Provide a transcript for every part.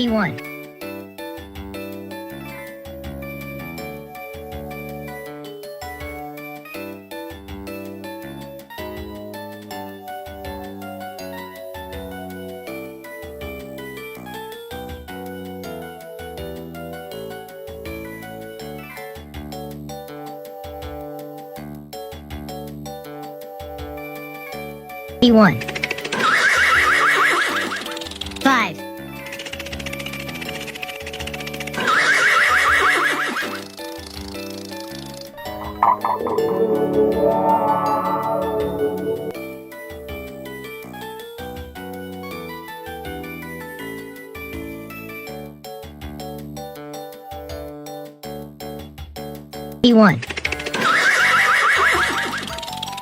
E1. E1. 5. E1.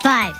5.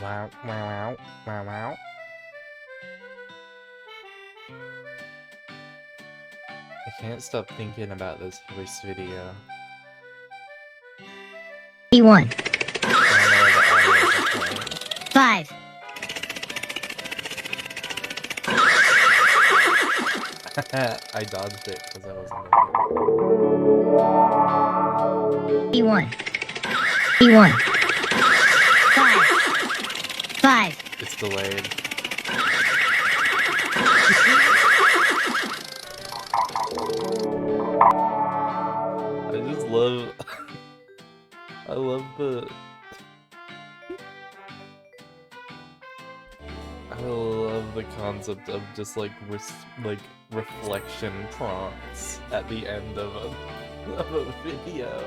Wow, wow, wow, wow. I can't stop thinking about this voice video. B1. I don't know why the audio isn't playing. 5. I dodged it because I wasn't looking. B1. B1. 5. 5. It's delayed. I just love... I love the... I love the concept of just like reflection prompts at the end of a video.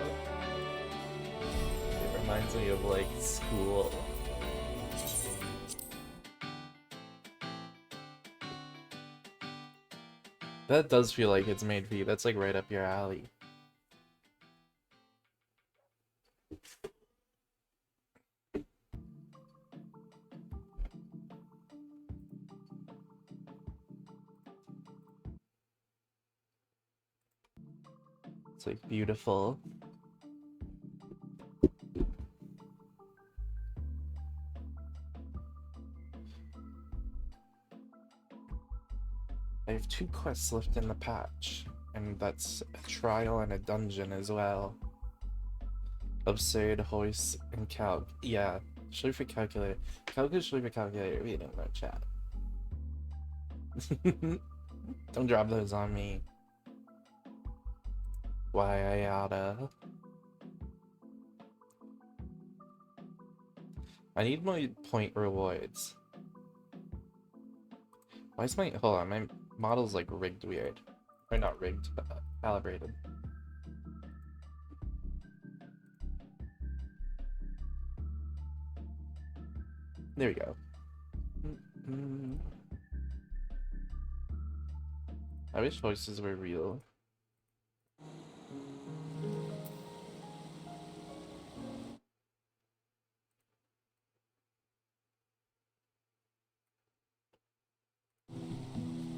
It reminds me of like school. That does feel like it's made for you. That's like right up your alley. It's like beautiful. I have 2 quests left in the patch, and that's a trial and a dungeon as well. Absurd, Hoist, and Calc. Yeah, Schleifer Calculator. Calc is Schleifer Calculator reading my chat. Don't drop those on me. Why I oughta. I need my point rewards. Why is my... Hold on, my model's like rigged weird. Or not rigged, but calibrated. There we go. I wish voices were real.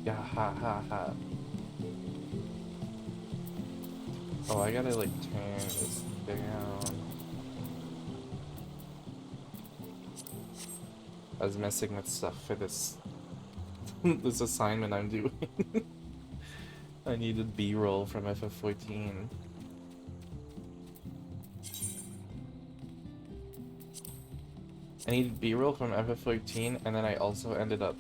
Yeah, ha ha ha. Oh, I gotta like turn this down. I was messing with stuff for this this assignment I'm doing. I needed B-roll from FF14. I needed B-roll from FF14, and then I also ended up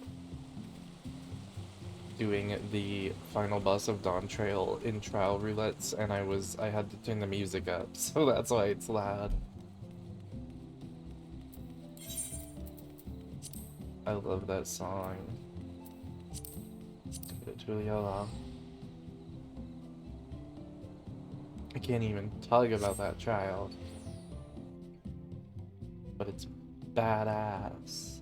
doing the final boss of Dawntrail in trial roulettes, and I had to turn the music up, so that's why it's loud. I love that song. Juliella. I can't even talk about that trial, but it's badass.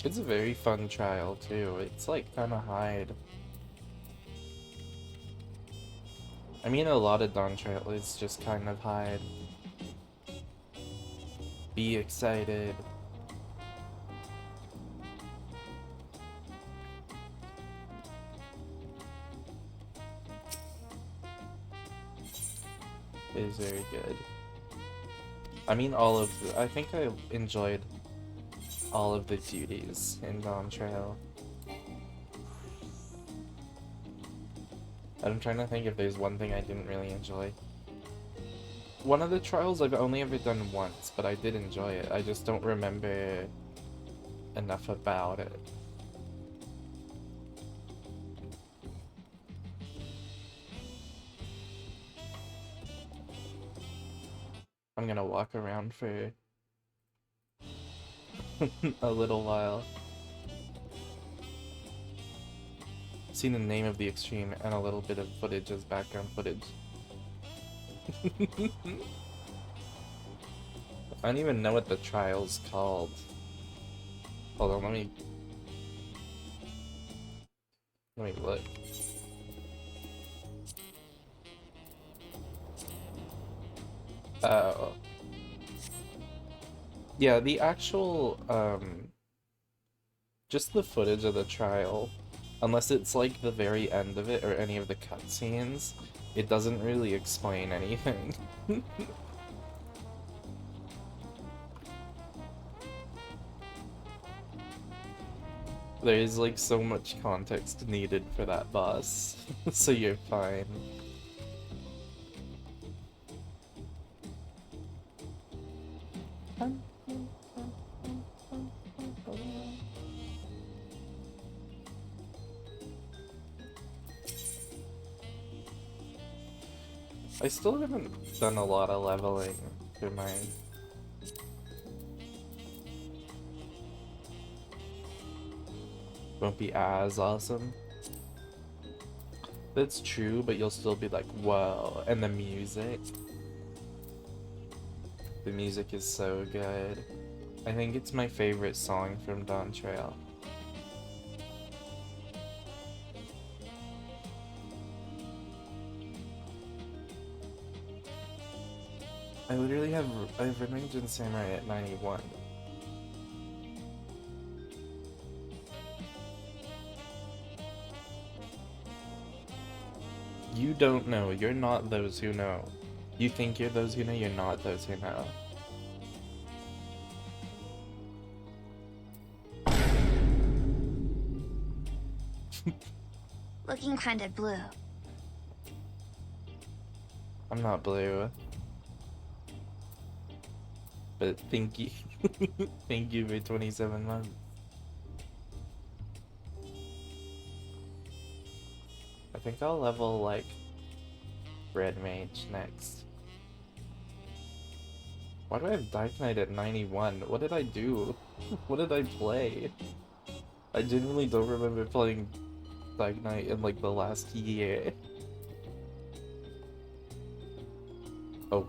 It's a very fun trial too. It's like kinda hide. I mean, a lot of Dawntrail is just kind of hide. Be excited. It is very good. I mean, I think I enjoyed all of the duties in Dawntrail. I'm trying to think if there's one thing I didn't really enjoy. One of the trials I've only ever done once, but I did enjoy it. I just don't remember enough about it. I'm gonna walk around for a little while. Seen the name of the extreme and a little bit of footage as background footage. I don't even know what the trial's called. Hold on, let me look. Oh. Yeah, the actual, just the footage of the trial, unless it's like the very end of it or any of the cutscenes, it doesn't really explain anything. There is like so much context needed for that boss, so you're fine. I still haven't done a lot of leveling for mine. Won't be as awesome. That's true, but you'll still be like, whoa. And the music. The music is so good. I think it's my favorite song from Dawn Trail. I literally have Revenge in Samurai at 91. You don't know. You're not those who know. You think you're those who know, you're not those who know. Looking kinda blue. I'm not blue. But thank you. Thank you for 27 months. I think I'll level, like, Red Mage next. Why do I have Dark Knight at 91? What did I do? What did I play? I genuinely don't remember playing Dark Knight in, like, the last year. Oh.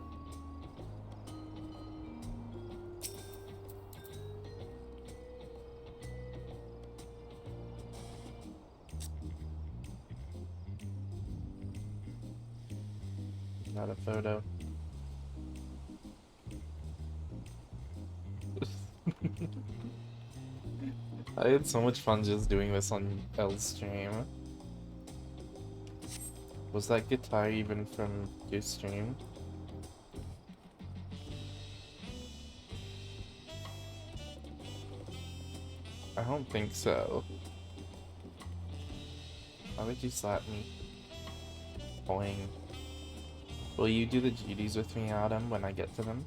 Not a photo. I had so much fun just doing this on L's stream. Was that guitar even from your stream? I don't think so. Why would you slap me? Boing. Will you do the duties with me, Adam, when I get to them?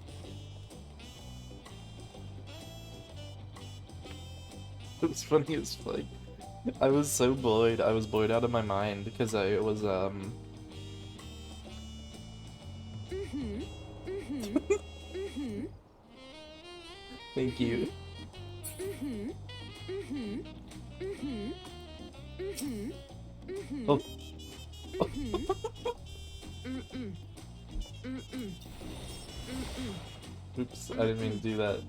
It was funny as fuck. I was so bored. I was bored out of my mind because I was Thank you. Oh. Oops, I didn't mean to do that.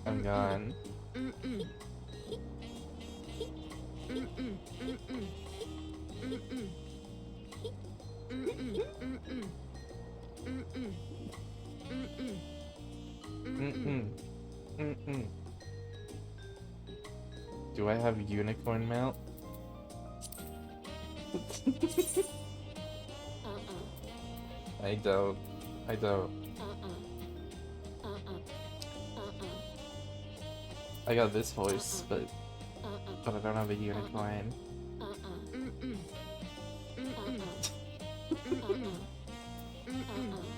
I'm gone. Do I have unicorn mount? I don't. I don't. I got this voice, but I don't have a unicorn.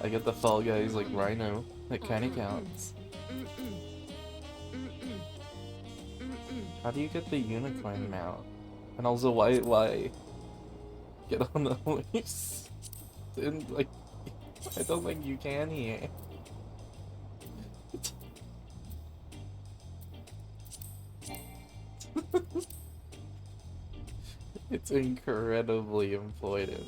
I get the Fall Guys like Rhino. That kinda counts. How do you get the unicorn mount? And also, why get on the horse? And like, I don't think you can here. It's incredibly important.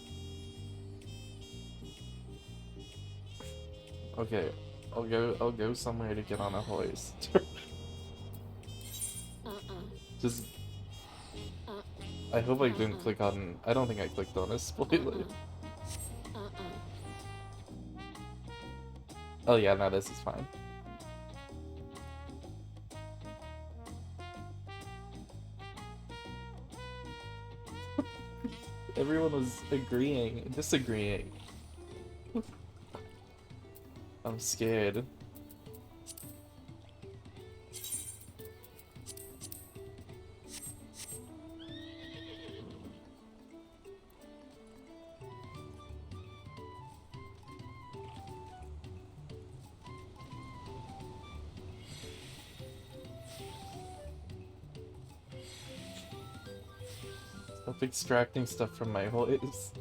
Okay, I'll go somewhere to get on a horse. Just I hope I didn't click on. I don't think I clicked on a spoiler. Oh yeah, no, this is fine. Everyone was agreeing, disagreeing. I'm scared. Stop extracting stuff from my voice.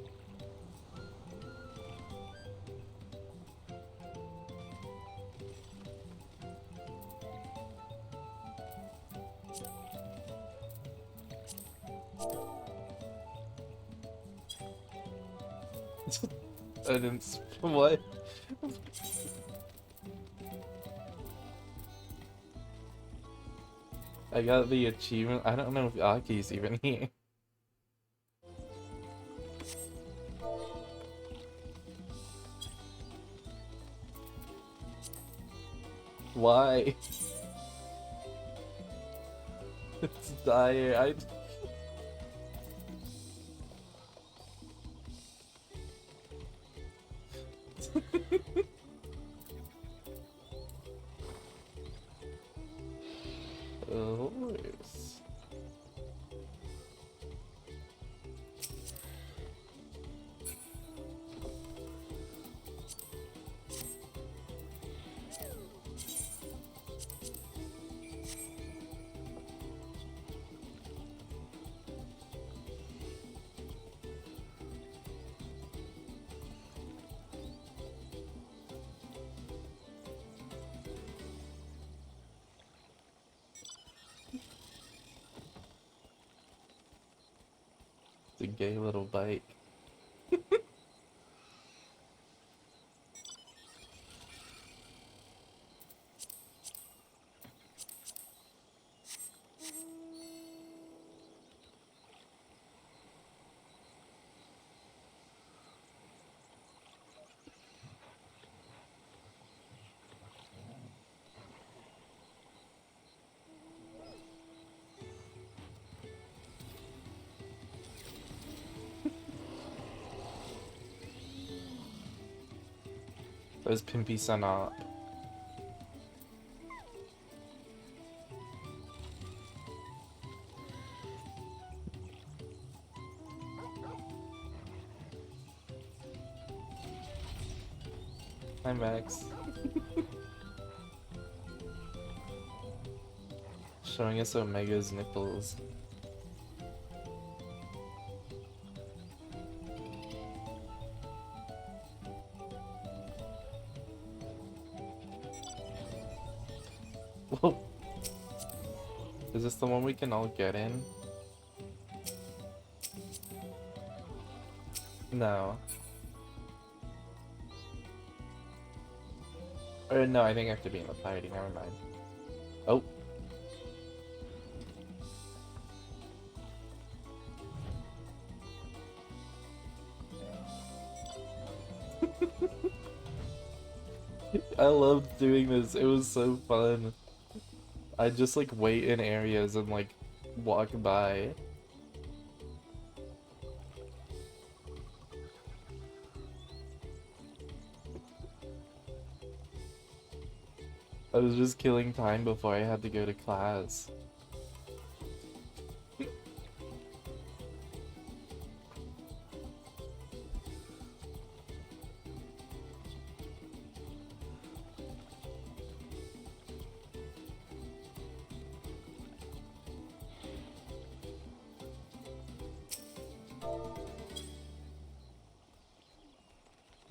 I didn't. What? I got the achievement. I don't know if Aki's even here. Why? It's dire. Oh, yes. It's a gay little bike. Those Pimpy Sun up. Hi Max. Showing us Omega's nipples. Whoa. Is this the one we can all get in? No. Or no, I think I have to be in the party, never mind. Oh. I loved doing this, it was so fun. I'd just like wait in areas and like walk by. I was just killing time before I had to go to class.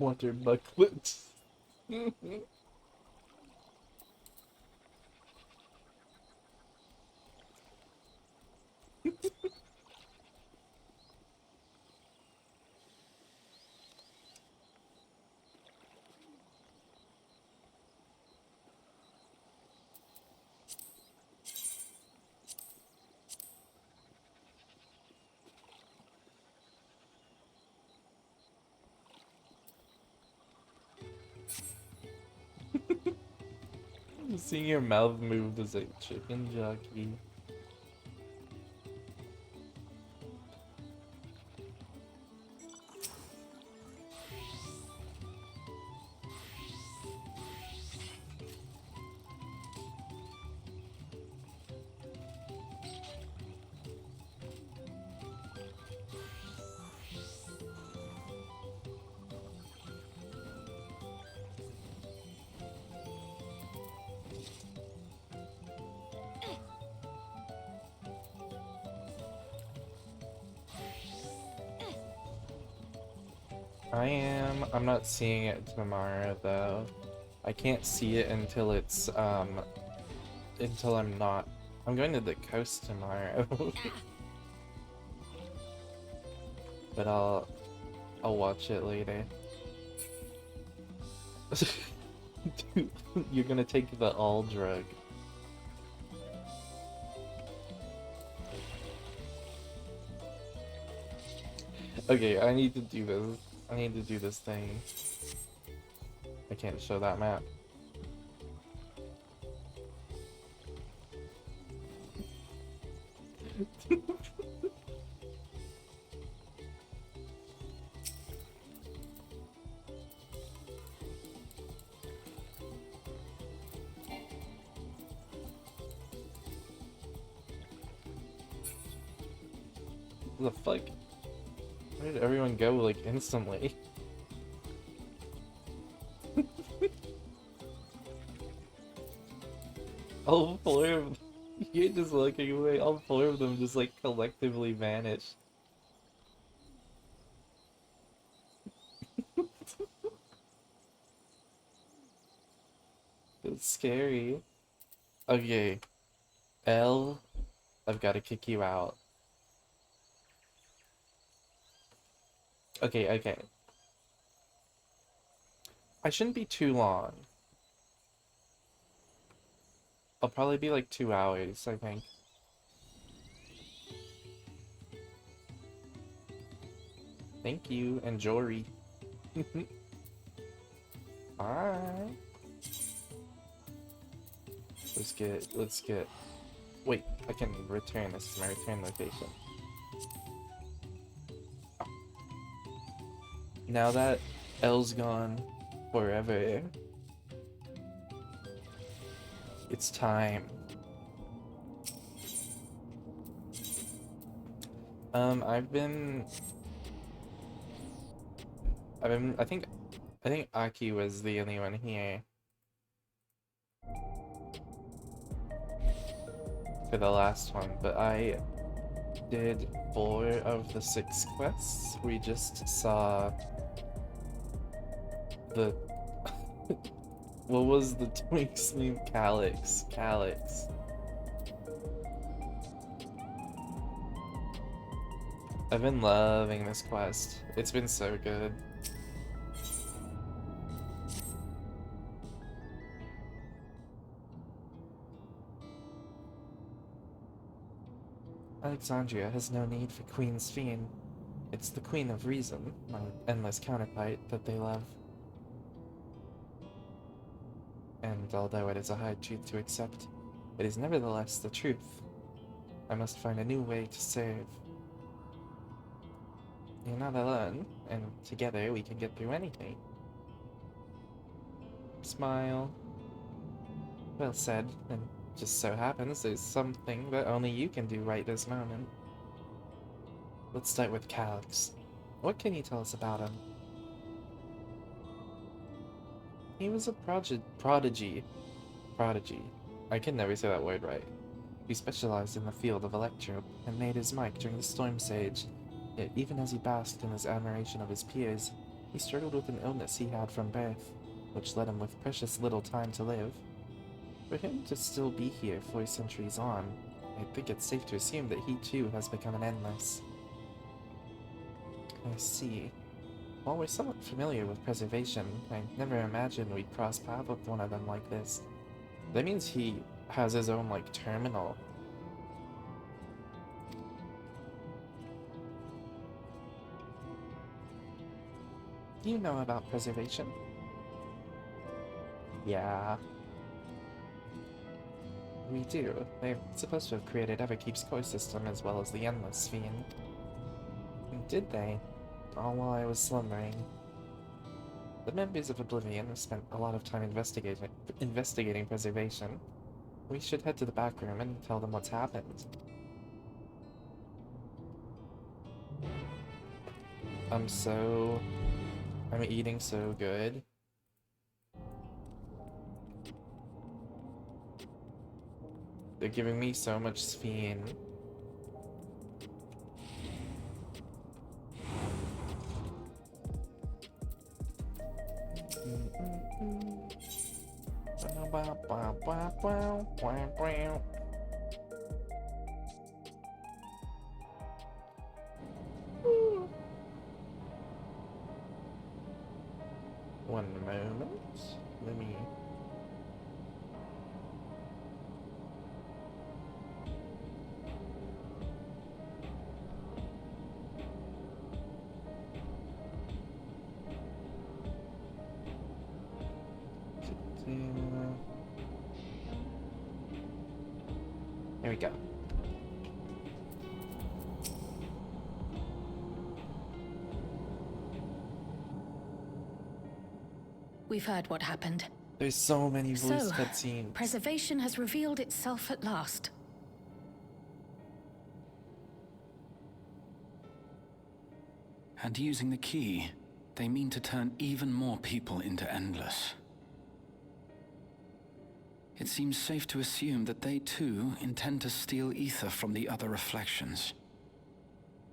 Water bucket. Seeing your mouth move is like chicken jockey. I'm not seeing it tomorrow though. I can't see it until it's until I'm not. I'm going to the coast tomorrow. But I'll watch it later. Dude, you're gonna take the all drug. Okay, I need to do this. I need to do this thing. I can't show that map. The fuck? Where did everyone go, like, instantly? All four of them, you're just looking away, all four of them just, like, collectively vanished. It's scary. Okay. L, I've got to kick you out. Okay, okay. I shouldn't be too long. I'll probably be like 2 hours, I think. Thank you, and Jory. Bye. Let's get, wait, I can return, this is my return location. Now that L's gone forever, it's time. I think Aki was the only one here for the last one, but I did 4 of the 6 quests. We just saw the what was the twink's name? Calyx. I've been loving this quest. It's been so good. Alexandria has no need for Queen's Fiend. It's the Queen of Reason, my endless counterpart, that they love. And although it is a hard truth to accept, it is nevertheless the truth. I must find a new way to serve. You're not alone, and together we can get through anything. Smile. Well said, and just so happens there's something that only you can do right this moment. Let's start with Calyx. What can you tell us about him? He was a prodigy. I can never say that word right. He specialized in the field of electro and made his mark during the Storm Sage, yet even as he basked in his admiration of his peers, He struggled with an illness he had from birth, which left him with precious little time to live. For him to still be here 4 centuries on, I think it's safe to assume that he too has become an endless. I see. While we're somewhat familiar with preservation, I never imagined we'd cross paths with one of them like this. That means he has his own, like, terminal. Do you know about preservation? Yeah. We do. They're supposed to have created Everkeep's core system as well as the Endless Fiend. Did they? All while I was slumbering. The members of Oblivion have spent a lot of time investigating preservation. We should head to the back room and tell them what's happened. I'm eating so good. They're giving me so much spleen. One moment. Let me... There we go. We've heard what happened. There's so many voice So, cutscenes. preservation has revealed itself at last. And using the key, they mean to turn even more people into Endless. It seems safe to assume that they too intend to steal ether from the other reflections.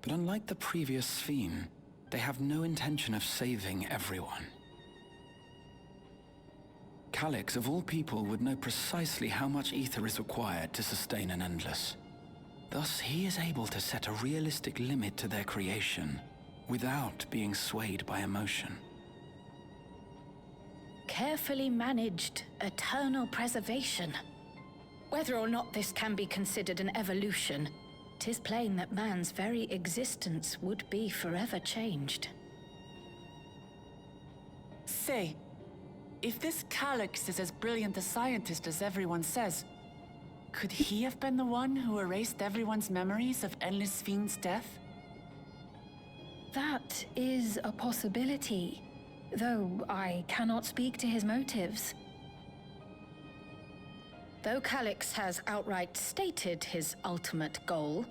But unlike the previous Sphere, they have no intention of saving everyone. Calyx, of all people, would know precisely how much ether is required to sustain an Endless. Thus, he is able to set a realistic limit to their creation, without being swayed by emotion. Carefully managed, eternal preservation. Whether or not this can be considered an evolution, 'tis plain that man's very existence would be forever changed. Say, if this Calyx is as brilliant a scientist as everyone says, could he have been the one who erased everyone's memories of Endless Fiend's death? That is a possibility, though I cannot speak to his motives. Though Calyx has outright stated his ultimate goal,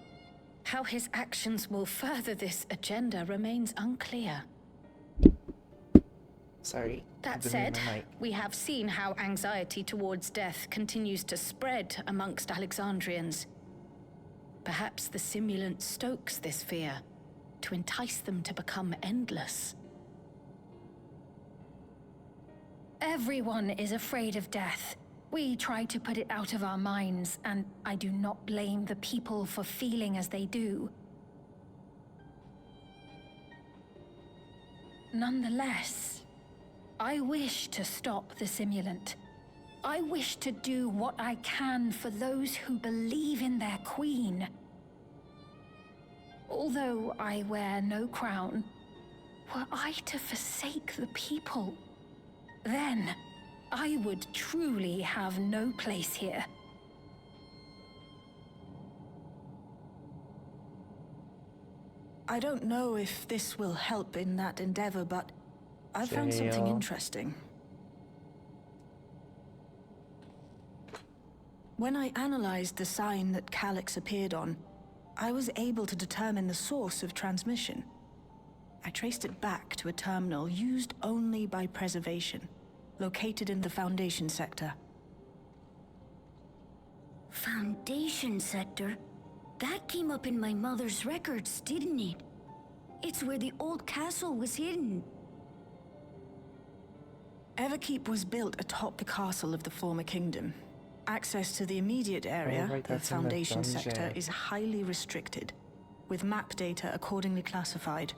how his actions will further this agenda remains unclear. Sorry. That didn't said, mute my mic. we have seen how anxiety towards death continues to spread amongst Alexandrians. Perhaps the simulant stokes this fear to entice them to become endless. Everyone is afraid of death. We try to put it out of our minds, and I do not blame the people for feeling as they do. Nonetheless, I wish to stop the simulant. I wish to do what I can for those who believe in their queen. Although I wear no crown, were I to forsake the people, then I would truly have no place here. I don't know if this will help in that endeavor, but I found something Jail. interesting. When I analyzed the sign that Calyx appeared on, I was able to determine the source of transmission. I traced it back to a terminal used only by preservation, located in the Foundation sector. Foundation sector? That came up in my mother's records, didn't it? It's where the old castle was hidden. Everkeep was built atop the castle of the former kingdom. Access to the immediate area, right, the that's in the Foundation sector, dungeon. is highly restricted, with map data accordingly classified.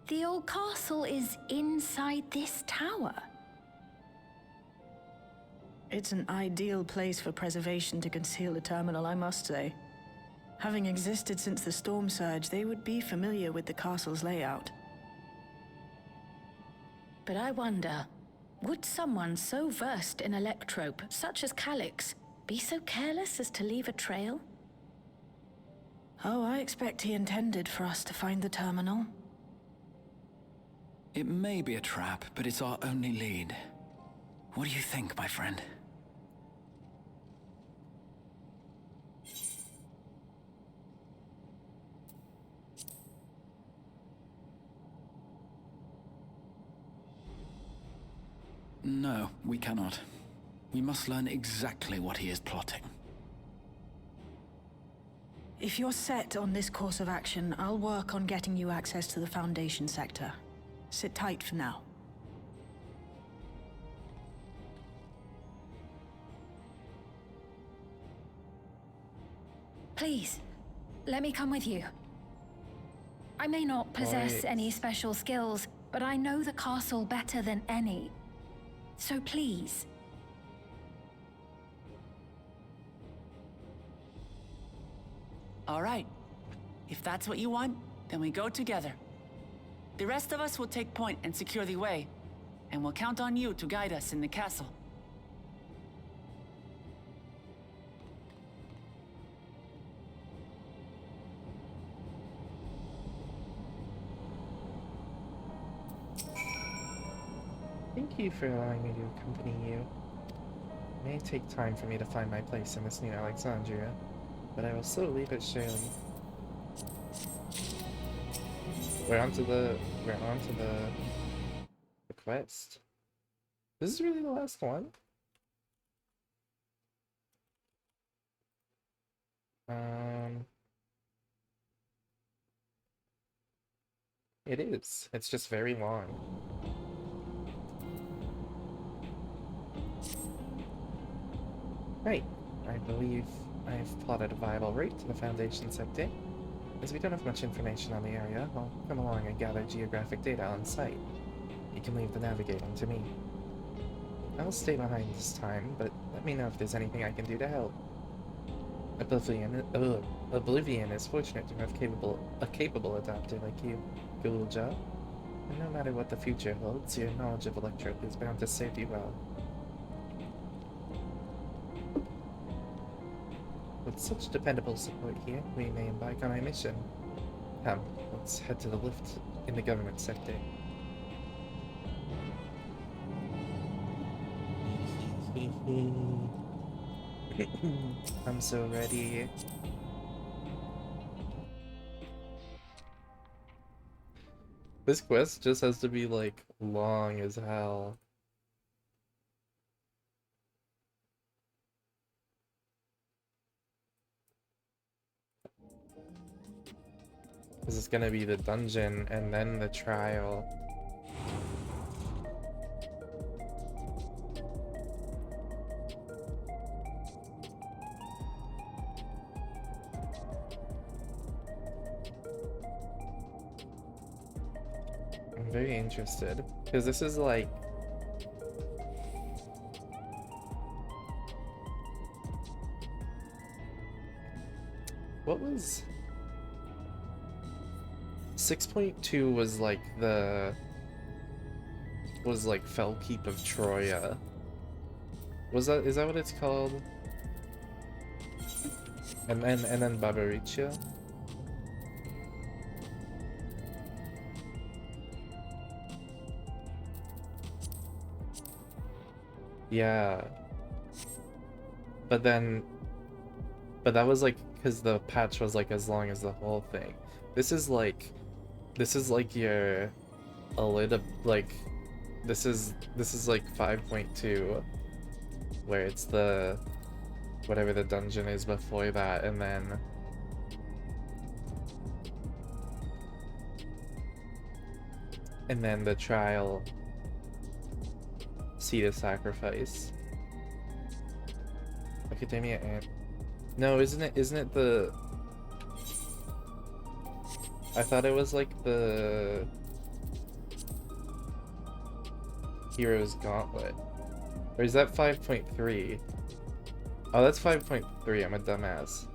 The old castle is inside this tower. It's an ideal place for preservation to conceal a terminal, I must say. Having existed since the Storm Surge, they would be familiar with the castle's layout. But I wonder, would someone so versed in Electrope, such as Calix, be so careless as to leave a trail? Oh, I expect he intended for us to find the terminal. It may be a trap, but it's our only lead. What do you think, my friend? No, we cannot. We must learn exactly what he is plotting. If you're set on this course of action, I'll work on getting you access to the Foundation sector. Sit tight for now. Please, let me come with you. I may not possess Right. any special skills, but I know the castle better than any. So please. All right. If that's what you want, then we go together. The rest of us will take point and secure the way, and we'll count on you to guide us in the castle. Thank you for allowing me to accompany you. It may take time for me to find my place in this new Alexandria, but I will slowly but surely. We're on to the quest. This is really the last one? It is. It's just very long. Right. I believe I've plotted a viable route to the Foundation sector. As we don't have much information on the area, I'll come along and gather geographic data on site. You can leave the navigating to me. I'll stay behind this time, but let me know if there's anything I can do to help. Oblivion is fortunate to have a capable adapter like you, Gulja. And no matter what the future holds, your knowledge of Electrope is bound to serve you well. With such dependable support here, we may embark on our mission. Come, let's head to the lift in the government sector. I'm so ready. This quest just has to be like long as hell. This is gonna be the dungeon and then the trial. I'm very interested because this is like what was 6.2 was like Fellkeep of Troya. Is that what it's called? And then Barbariccia? Yeah. But that was like because the patch was like as long as the whole thing. This is like your a little like this is like 5.2 where it's the whatever the dungeon is before that, and then the trial seat of sacrifice. Academia and no, isn't it the I thought it was like the Hero's Gauntlet. Or is that 5.3? Oh, that's 5.3. I'm a dumbass.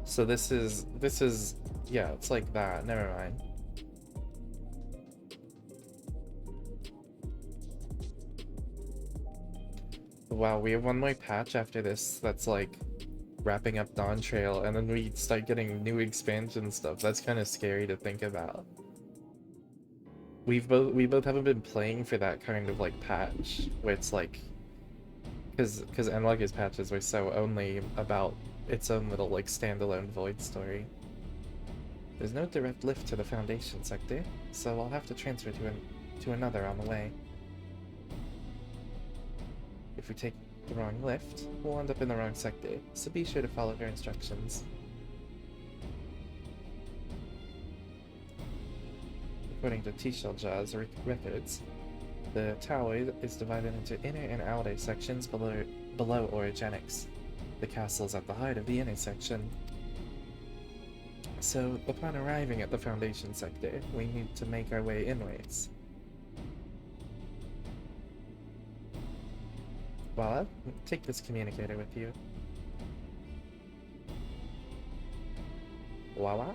So this is yeah, it's like that. Never mind. Wow, we have one more patch after this that's like wrapping up Dawntrail, and then we start getting new expansion stuff. That's kind of scary to think about. We both haven't been playing for that kind of like patch where it's like, because Endwalker's patches were so only about its own little like standalone void story. There's no direct lift to the Foundation sector, so I'll have to transfer to another on the way. If we take the wrong lift, we'll end up in the wrong sector, so be sure to follow her instructions. According to T-Shell Jaw's records, the tower is divided into inner and outer sections below Origenics. The castle is at the heart of the inner section. So, upon arriving at the Foundation sector, we need to make our way inwards. Voila, take this communicator with you. Voila.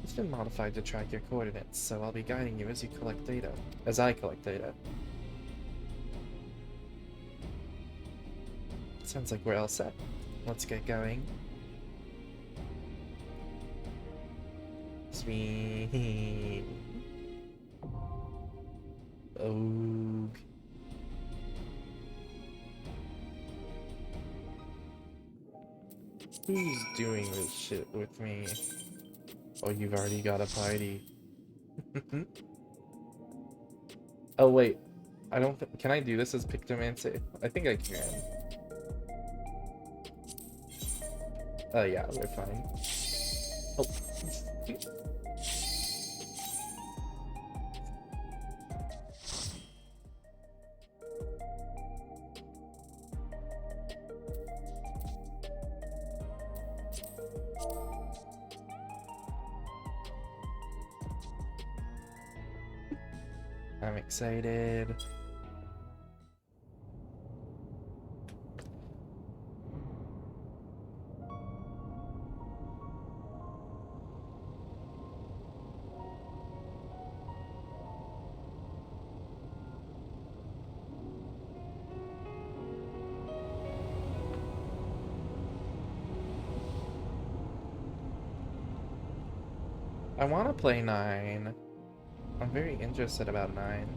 It's been modified to track your coordinates, so I'll be guiding you as you collect data. As I collect data. Sounds like we're all set. Let's get going. Sweet. Oh. Who's doing this shit with me? Oh, you've already got a party. Oh wait, I don't can I do this as Pictomancer? I think I can. Oh yeah, we're fine. Oh. I'm excited. I want to play 9. I'm very interested about 9.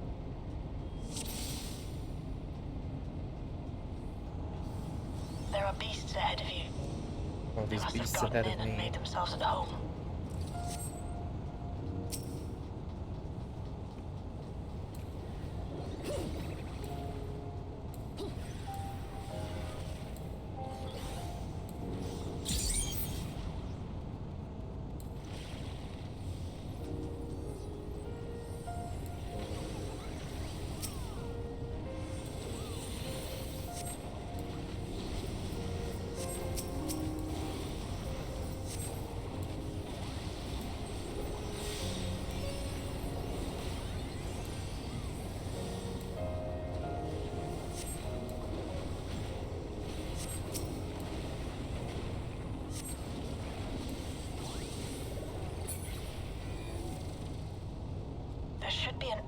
There are beasts ahead of you. Oh, these beasts ahead of me. Made themselves at home.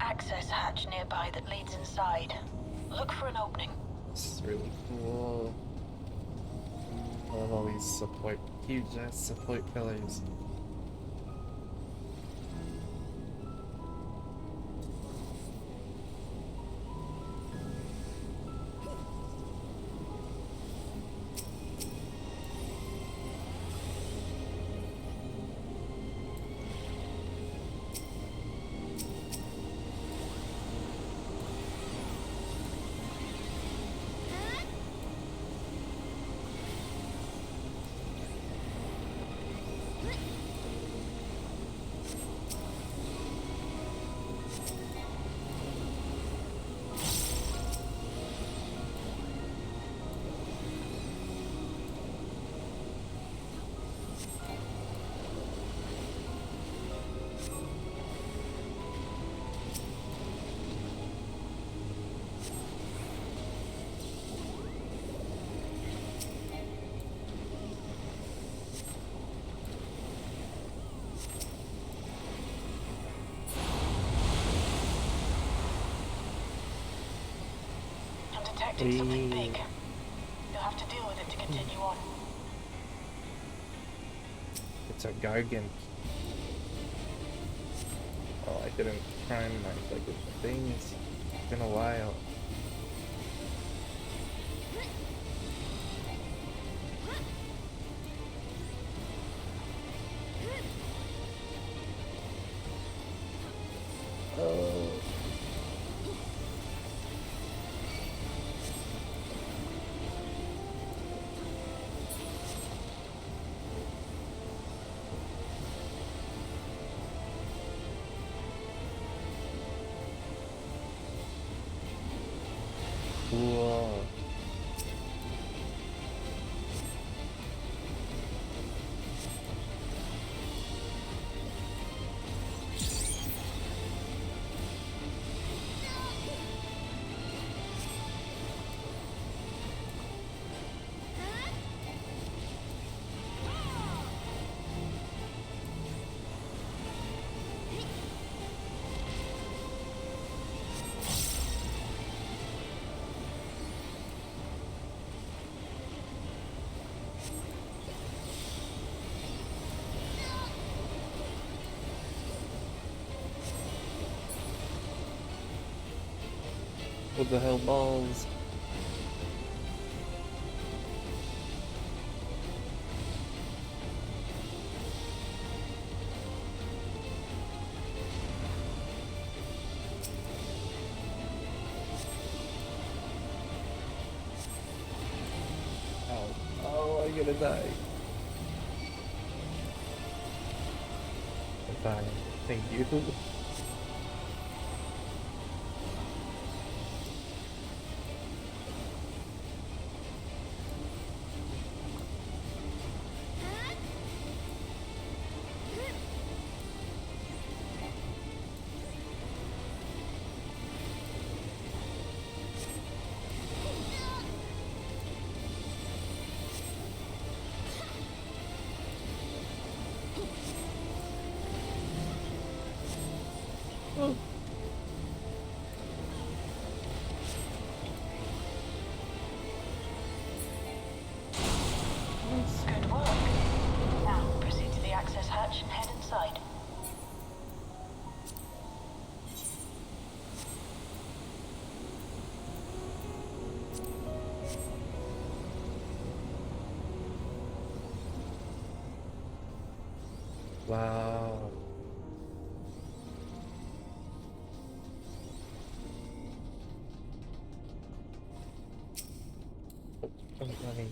Access hatch nearby that leads inside. Look for an opening. This is really cool. I love all these huge ass support pillars. expecting something big. You'll have to deal with it to continue on. It's a gargant. Oh, I couldn't prime my fucking things. It's been a while. Oh. Whoa. What the hell, balls? Ow. Oh, I'm gonna die. I'm fine. Thank you. Oh. Good work. Now, proceed to the access hatch and head inside. Wow. Oh, funny.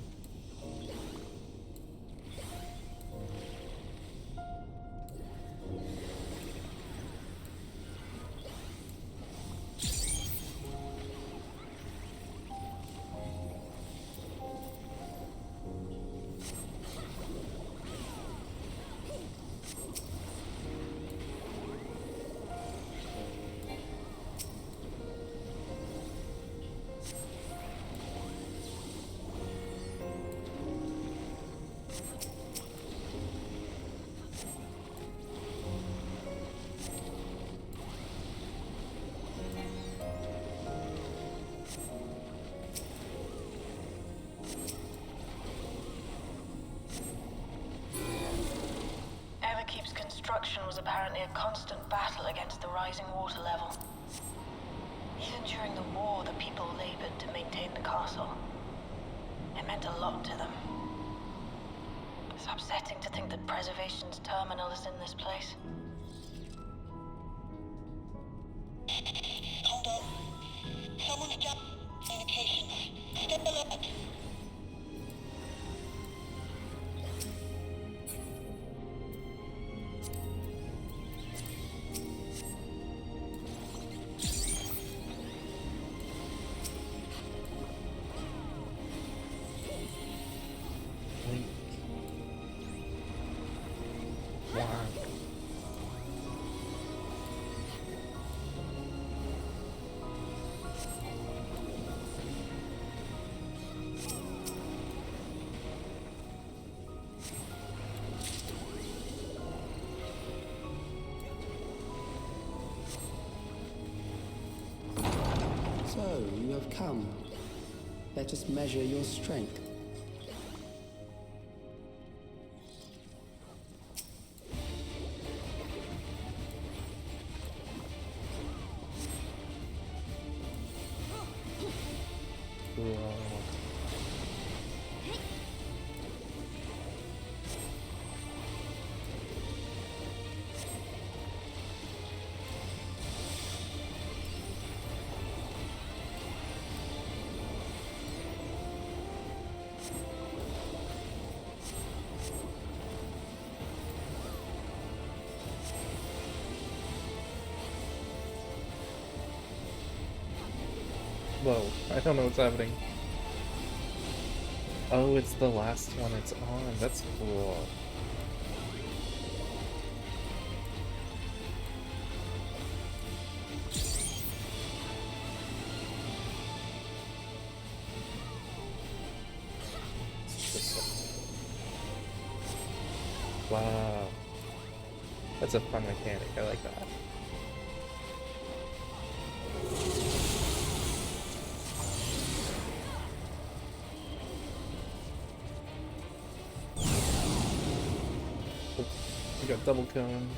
Everkeep's construction was apparently a constant battle against the rising water level. Even during the war, the people labored to maintain the castle. It meant a lot to them. It's upsetting to think that Preservation's terminal is in this place. Hold on. Someone's jumped communication. Step alert. Wow. So, you have come. Let us measure your strength. Whoa, I don't know what's happening. Oh, it's the last one it's on. That's cool. Wow. That's a fun mechanic. I like that. We got double cones.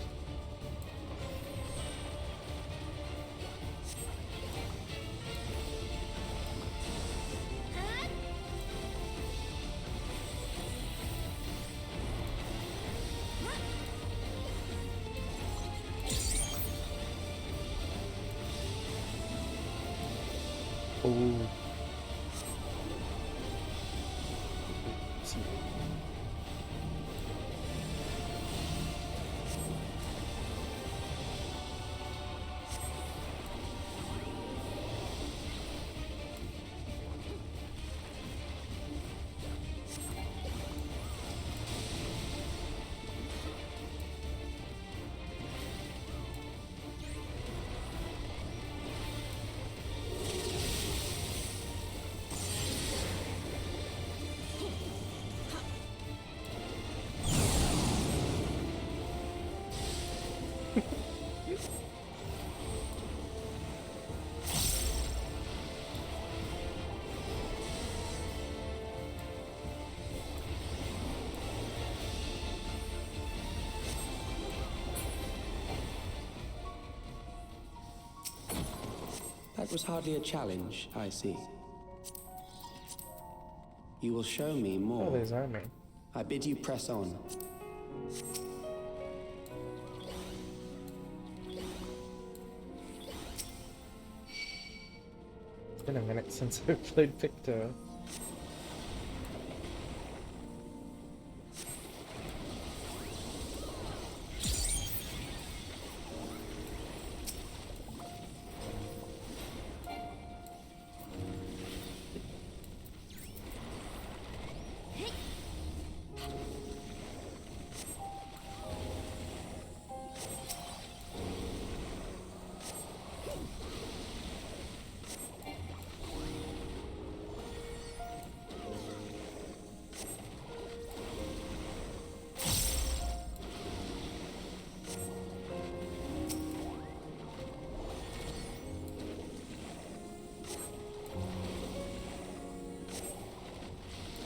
Oh. That was hardly a challenge, I see. You will show me more. Oh, there's army. I bid you press on. It's been a minute since I've played Picto.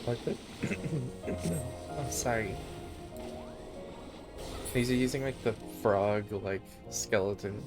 Like it? I'm sorry. He's using like the frog like skeleton.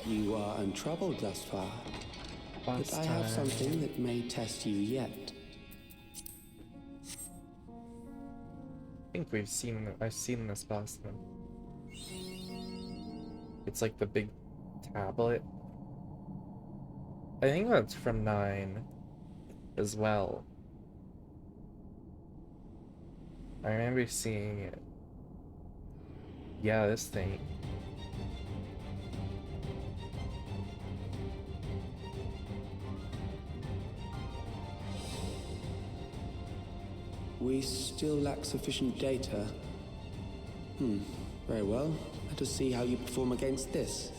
You are untroubled thus far, but I have something that may test you yet. I think I've seen this boss then. It's like the big tablet. I think that's from 9 as well. I remember seeing it. Yeah, this thing. We still lack sufficient data. Very well. Let us see how you perform against this.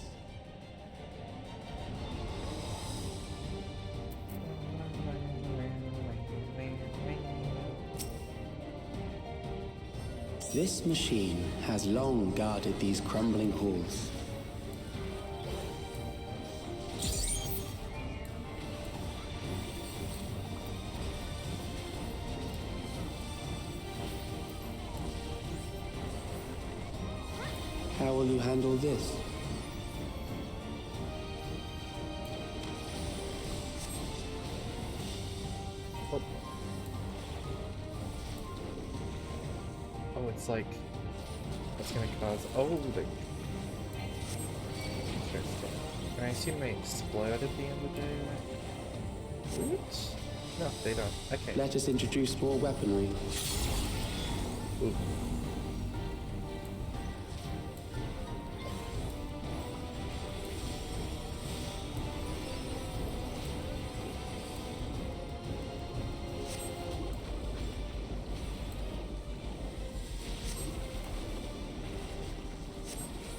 This machine has long guarded these crumbling halls. How will you handle this? Oh, it's like that's gonna cause. Oh, the. Interesting. And I assume they explode at the end of the day, right? Oops. No, they don't. Okay. Let us introduce more weaponry. Ooh.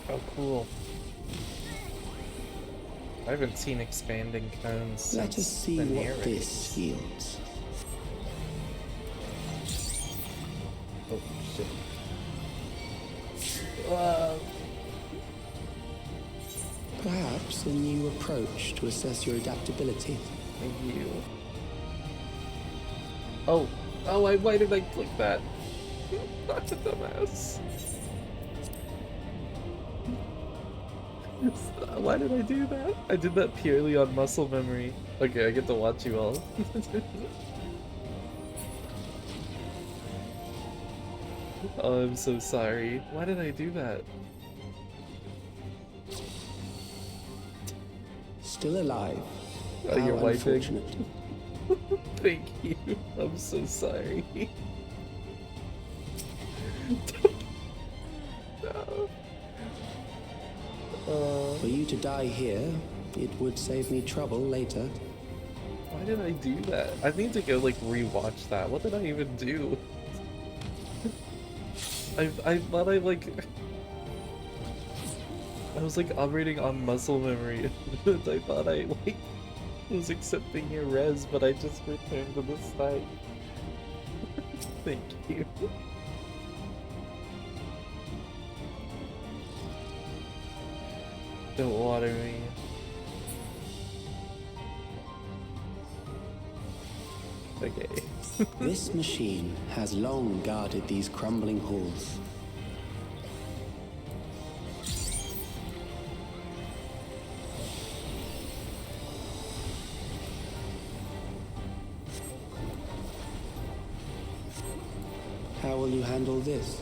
Oh, cool. I haven't seen expanding cones Let us since see the what Nier this release. yields. Oh, shit. Perhaps a new approach to assess your adaptability. Thank you. Oh, why did I click that? Not a dumbass. Why did I do that? I did that purely on muscle memory. Okay, I get to watch you all. Oh, I'm so sorry. Why did I do that? Still alive. Oh, you're How wiping. unfortunate. Thank you. I'm so sorry. No. For you to die here, it would save me trouble later. Why did I do that? I need to go like rewatch that. What did I even do? I thought I was like operating on muscle memory. I thought I like was accepting your res, but I just returned to the site. Thank you. Don't water me. Okay. This machine has long guarded these crumbling halls. How will you handle this?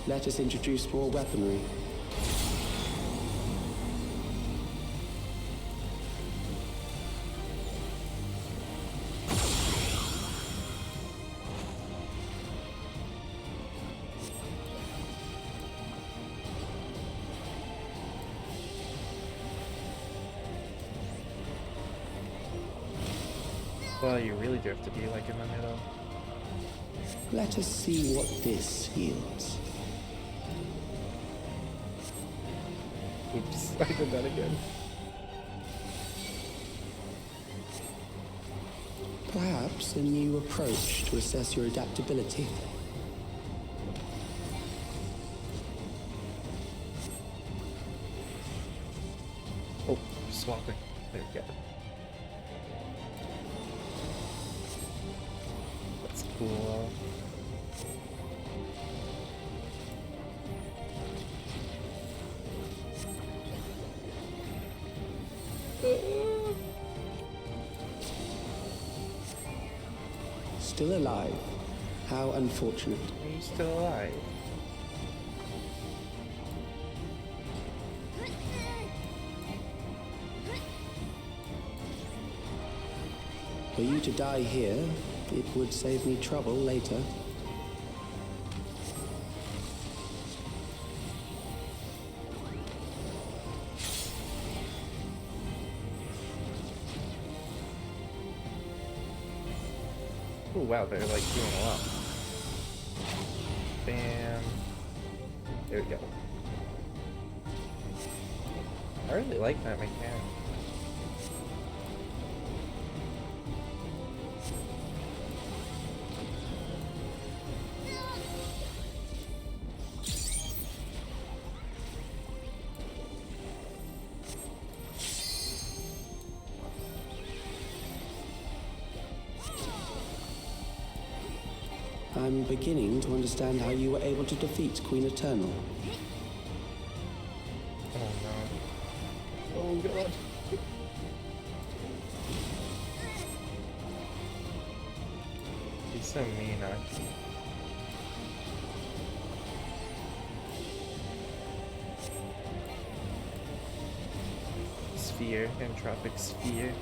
Let us introduce more weaponry. Well, you really do have to be like in the middle. Let us see what this yields. Oops, I did that again. Perhaps a new approach to assess your adaptability. swapping. There we go. That's cool. Still alive? How unfortunate. Are you still alive? For you to die here, it would save me trouble later. Oh wow, they're like doing a lot. Bam. There we go. I really like that mechanic. I'm beginning to understand how you were able to defeat Queen Eternal. Oh no. Oh god. He's so mean, actually. Sphere, entropic sphere.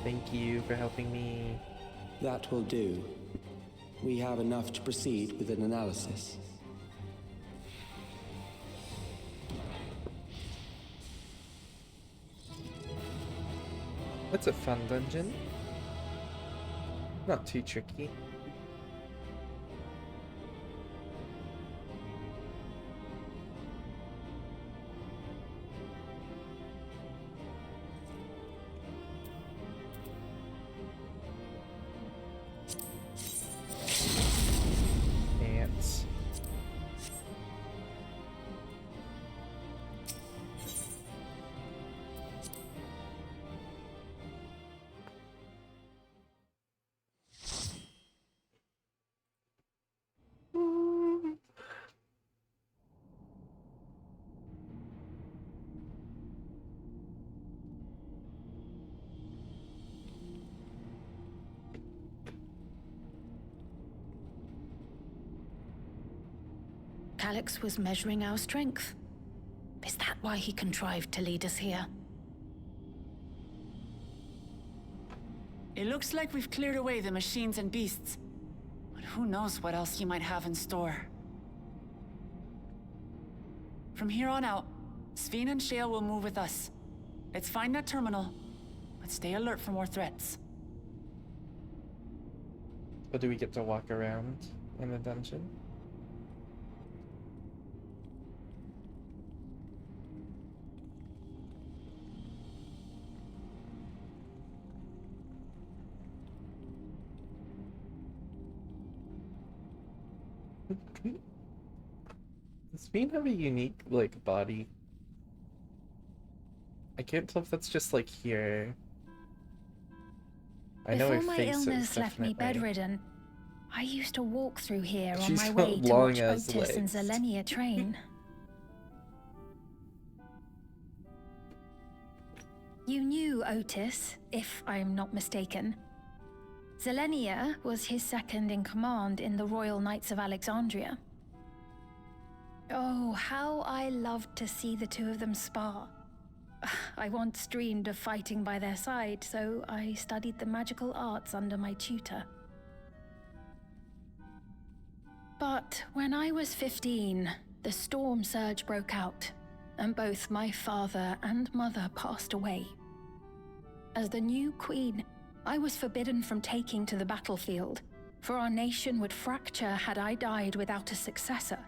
Thank you for helping me. That will do. We have enough to proceed with an analysis. That's a fun dungeon. Not too tricky. Ants. Calix was measuring our strength. Is that why he contrived to lead us here? It looks like we've cleared away the machines and beasts. But who knows what else he might have in store. From here on out, Sphene and Shale will move with us. Let's find that terminal, but stay alert for more threats. But do we get to walk around in the dungeon? Does Sphene have a unique, like, body? I can't tell if that's just, like, here. I know her Before my face is illness left me definitely- bedridden, I used to walk through here on She's my got way to long watch ass Otis and legs. Zelenia train. You knew Otis, if I'm not mistaken. Zelenia was his second in command in the Royal Knights of Alexandria. Oh, how I loved to see the two of them spar. I once dreamed of fighting by their side, so I studied the magical arts under my tutor. But when I was 15, the storm surge broke out, and both my father and mother passed away. As the new queen, I was forbidden from taking to the battlefield, for our nation would fracture had I died without a successor.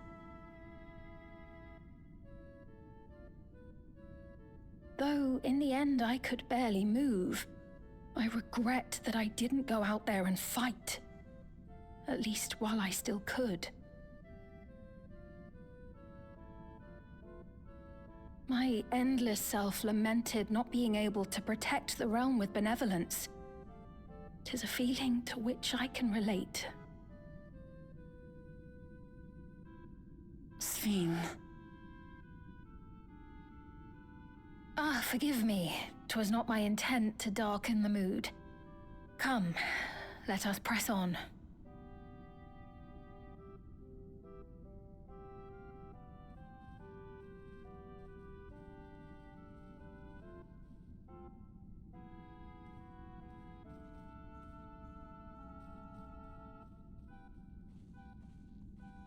Though in the end I could barely move, I regret that I didn't go out there and fight. at least while I still could. My endless self lamented not being able to protect the realm with benevolence. 'Tis a feeling to which I can relate. Sphene. Ah, forgive me. 'Twas not my intent to darken the mood. Come, let us press on.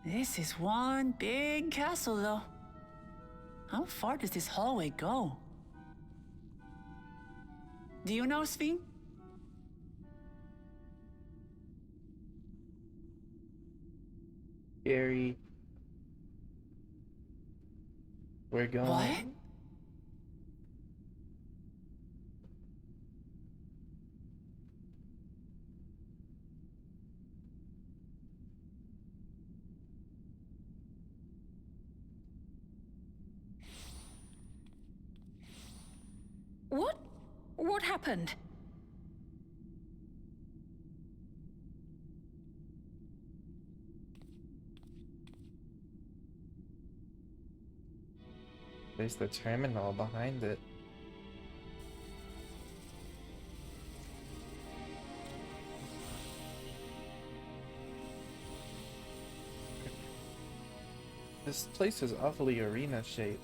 This is one big castle, though. How far does this hallway go? Do you know, Sphene? Gary. We're going. What? What happened? There's the terminal behind it. This place is awfully arena shaped.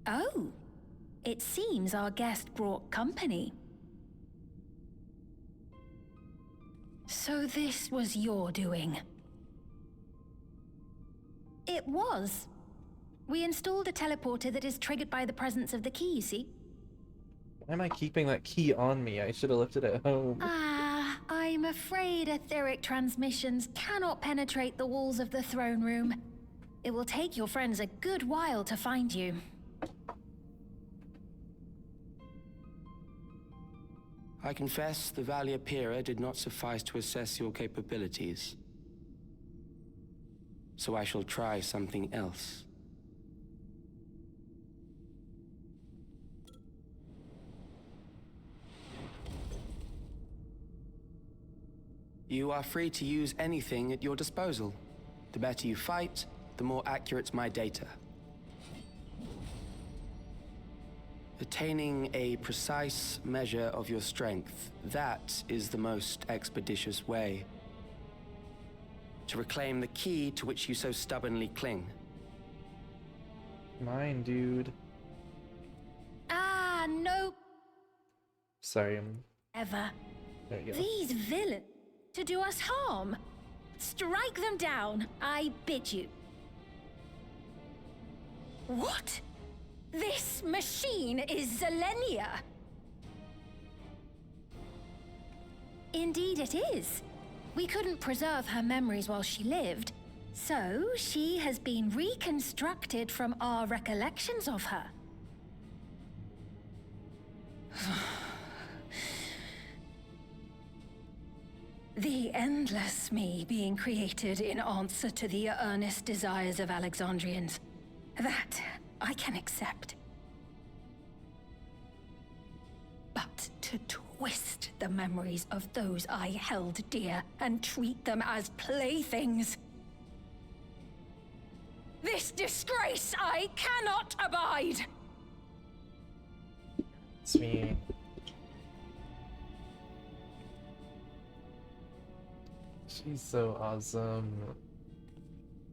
Oh, it seems our guest brought company. So this was your doing? It was. We installed a teleporter that is triggered by the presence of the key, you see? Why am I keeping that key on me? I should have left it at home. Ah, I'm afraid etheric transmissions cannot penetrate the walls of the throne room. It will take your friends a good while to find you. I confess the Valia Pira did not suffice to assess your capabilities. So I shall try something else. You are free to use anything at your disposal. The better you fight, the more accurate my data. Attaining a precise measure of your strength, that is the most expeditious way to reclaim the key to which you so stubbornly cling. Mine, dude. Ah, no. Sorry, I'm... Ever. There you go. These villains to do us harm. Strike them down, I bid you. What? This machine is Zelenia. Indeed it is. We couldn't preserve her memories while she lived, so she has been reconstructed from our recollections of her. The endless me being created in answer to the earnest desires of Alexandrians. That I can accept. But to twist the memories of those I held dear and treat them as playthings. This disgrace I cannot abide! It's me. She's so awesome.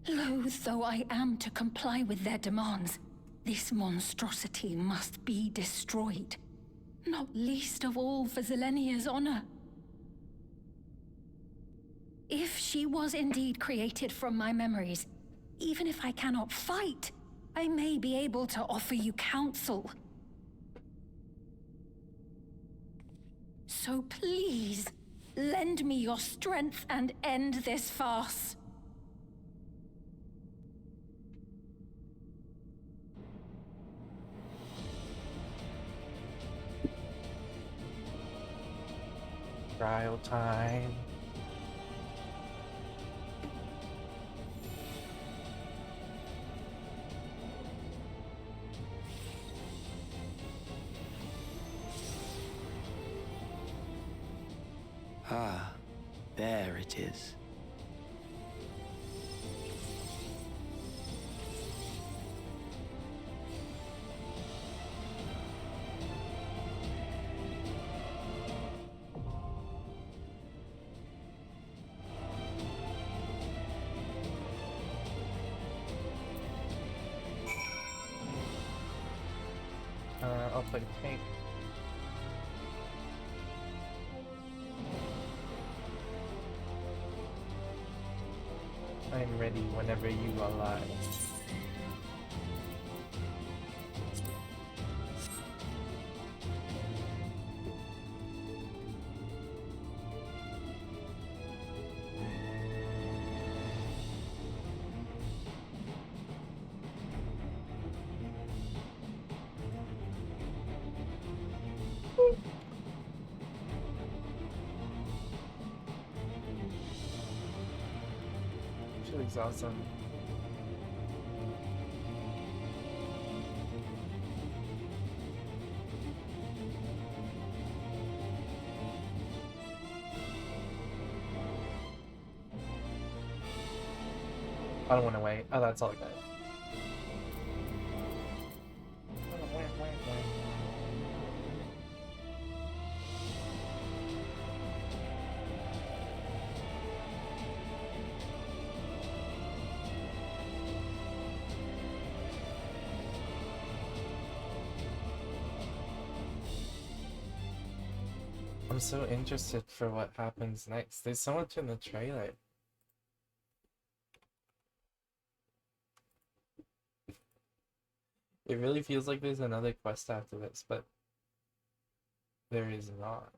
Loath though I am to comply with their demands, this monstrosity must be destroyed. Not least of all for Zelenia's honor. If she was indeed created from my memories, even if I cannot fight, I may be able to offer you counsel. So please, lend me your strength and end this farce. Cryo time. Ah, there it is. I'll play tank. I'm ready whenever you are live. She looks awesome. I don't want to wait. Oh, that's all good. I'm so interested for what happens next. There's so much in the trailer. It really feels like there's another quest after this, but there is not.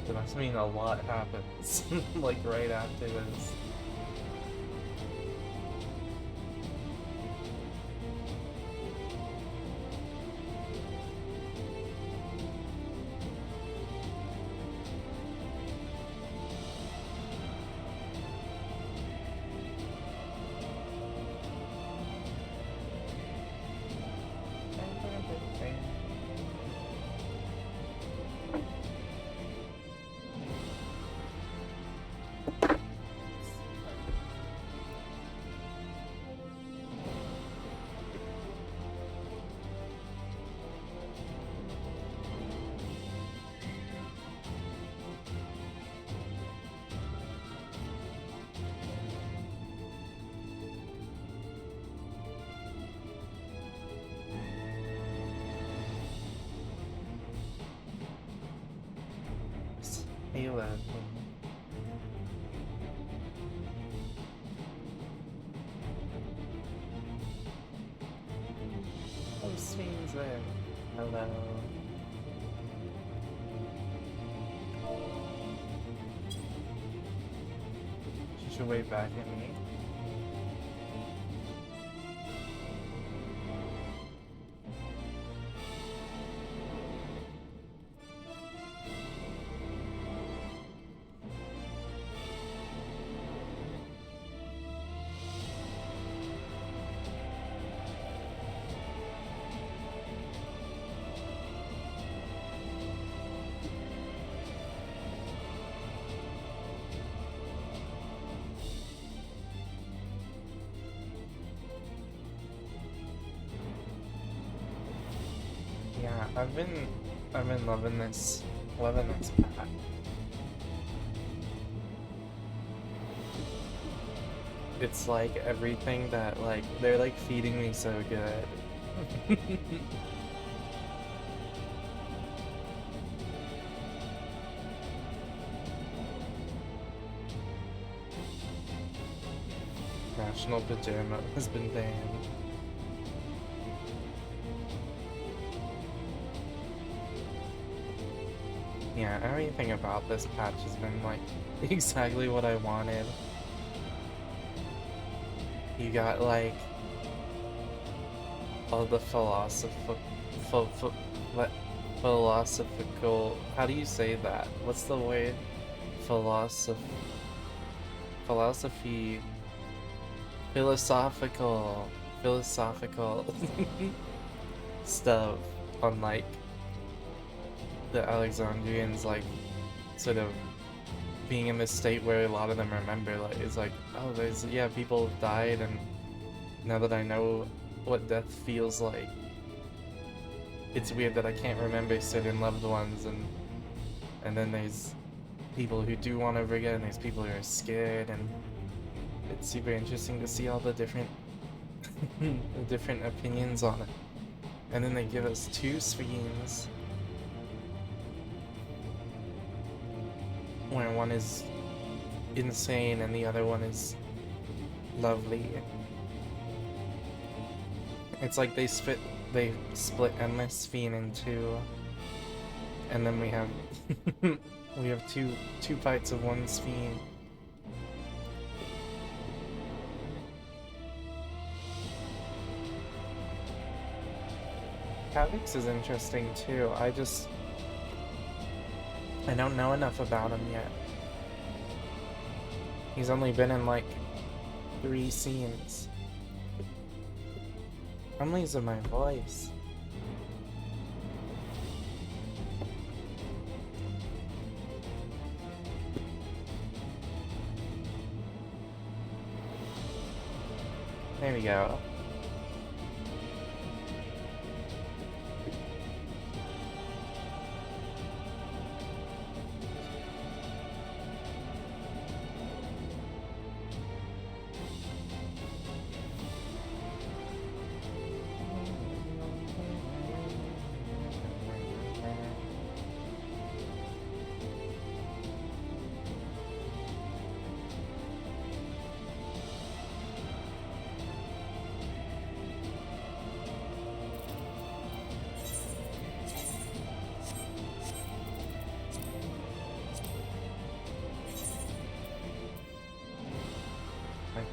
It must mean a lot happens, like right after this. Halo. Oh, Sven's there. Hello. She should wave back at me. Yeah, I've been loving this pack. It's like everything that they're like feeding me so good. National Pajama has been banned. Yeah, everything about this patch has been like exactly what I wanted. You got like all the philosophical. How do you say that? What's the word? Philosophy. Philosophical stuff on like the Alexandrians, like sort of being in this state where a lot of them remember, like it's like, oh, there's, yeah, people have died, and now that I know what death feels like, it's weird that I can't remember certain loved ones, and then there's people who do want to forget, and there's people who are scared, and it's super interesting to see all the different the different opinions on it. And then they give us two screens where one is insane and the other one is lovely. It's like they split Endless Fiend in two, and then we have we have two parts of one Fiend. Calyx is interesting too. I don't know enough about him yet. He's only been in like 3 scenes. I'm losing my voice. There we go.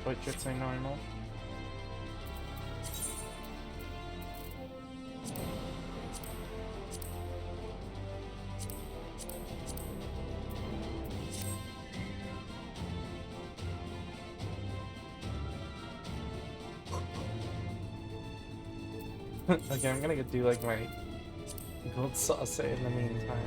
Portraits are normal. Okay, I'm gonna go do like my gold saucer in the meantime.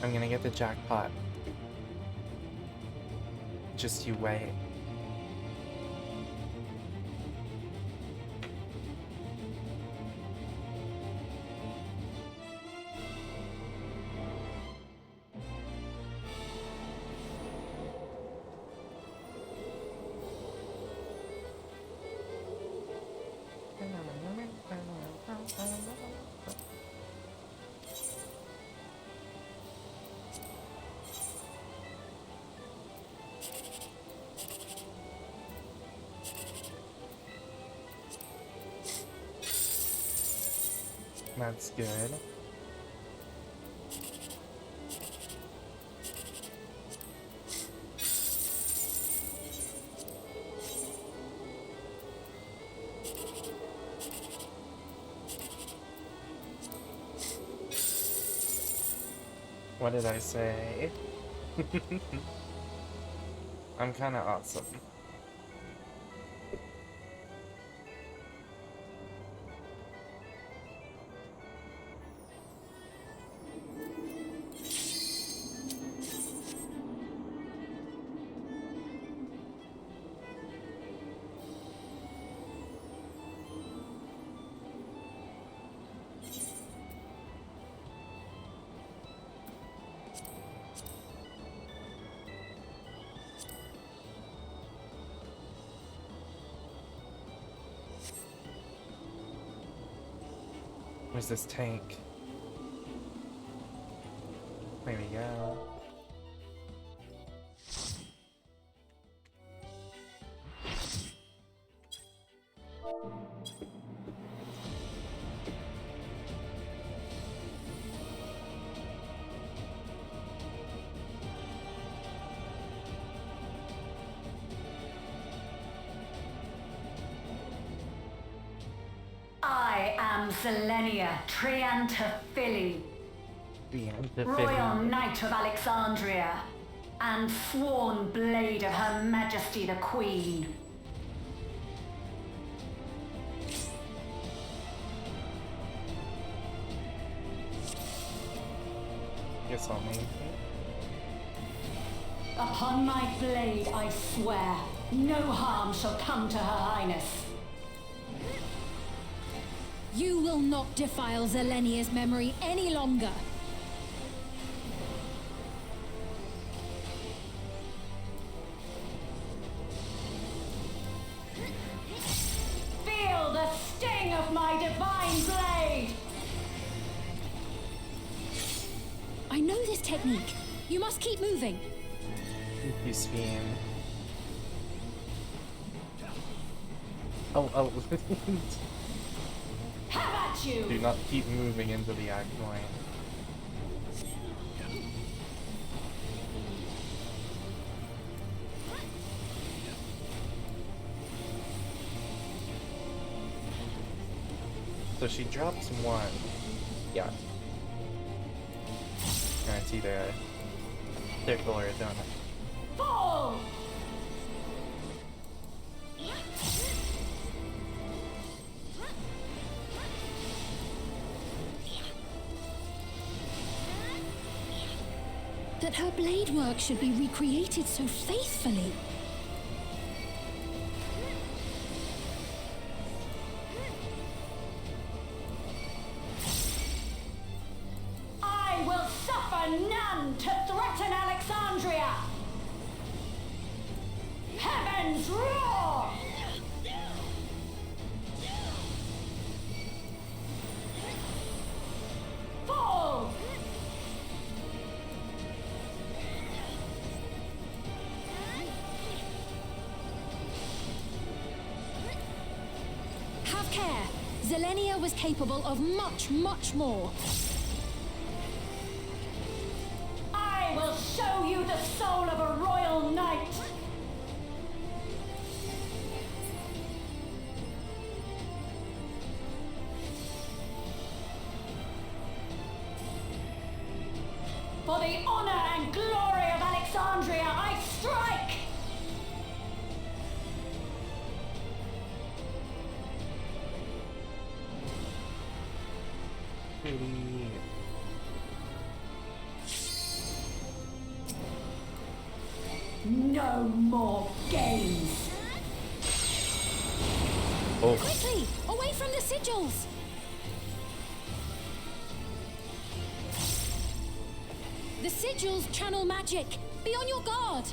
I'm gonna get the jackpot. Just you wait. That's good. What did I say? I'm kinda awesome. Where's this tank? There we go. Selenia Triantaphili, Royal Knight of Alexandria, and sworn blade of Her Majesty the Queen. Guess I'll name it. Upon my blade I swear, no harm shall come to Her Highness. You will not defile Zelenia's memory any longer. Feel the sting of my divine blade! I know this technique. You must keep moving. He's fiend. Oh. Have at you! Do not keep moving into the act line. So she drops one. Yeah. It's either a circle or a donut. Fall! That her blade work should be recreated so faithfully. I will suffer none to threaten Alexandria! Heavens roar! Fall! Have care. Zelenia was capable of much, much more. I will show you the soul of a royal knight! For the honor and glory of Alexandria, I strike! No more games! Oh. Quickly! Away from the sigils! The sigils channel magic. Be on your guard.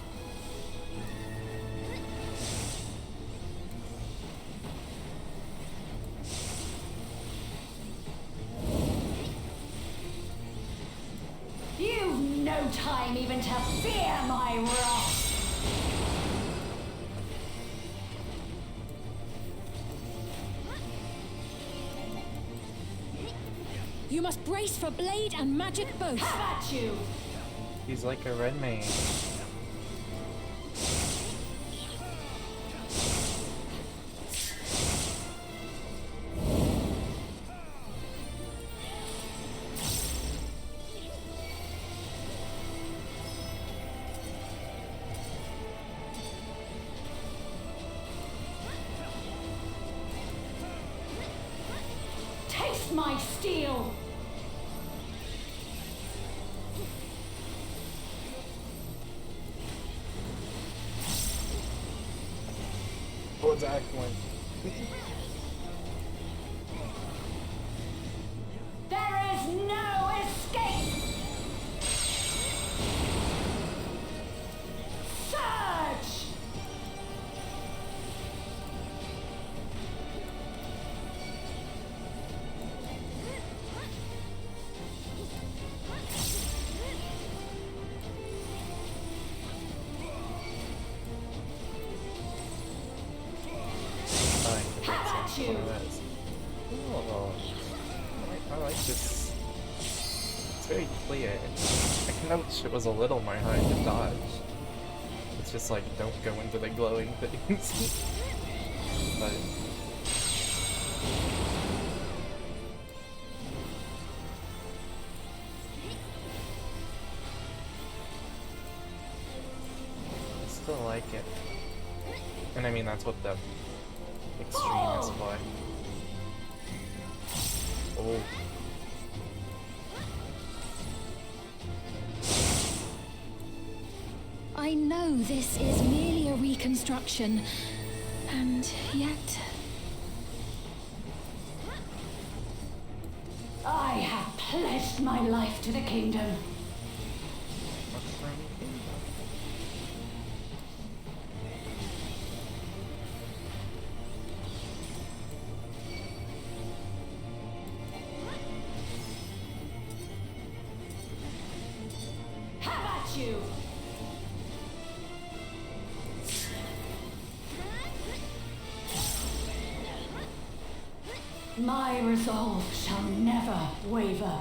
You've no time even to fear my wrath! You must brace for blade and magic both. Have at you! He's like a red man. Taste my steel! Towards Act 1. There is no escape! Surge! Have at you! Oh, I like this. It's very clear. I can notice it was a little more hard to dodge. It's just like, don't go into the glowing things. But And I mean, that's what the extreme is for. Oh. I know this is merely a reconstruction, and yet... I have pledged my life to the kingdom. Have at you! My resolve shall never waver.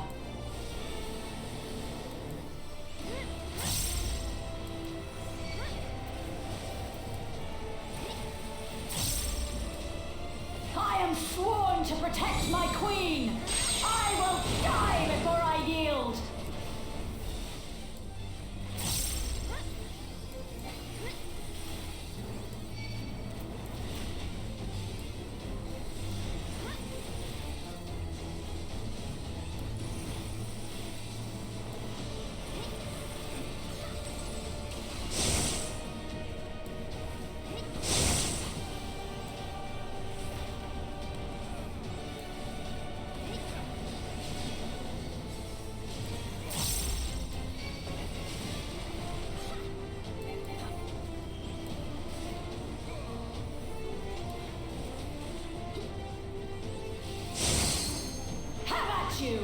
I am sworn to protect my queen. I will die before I yield. You.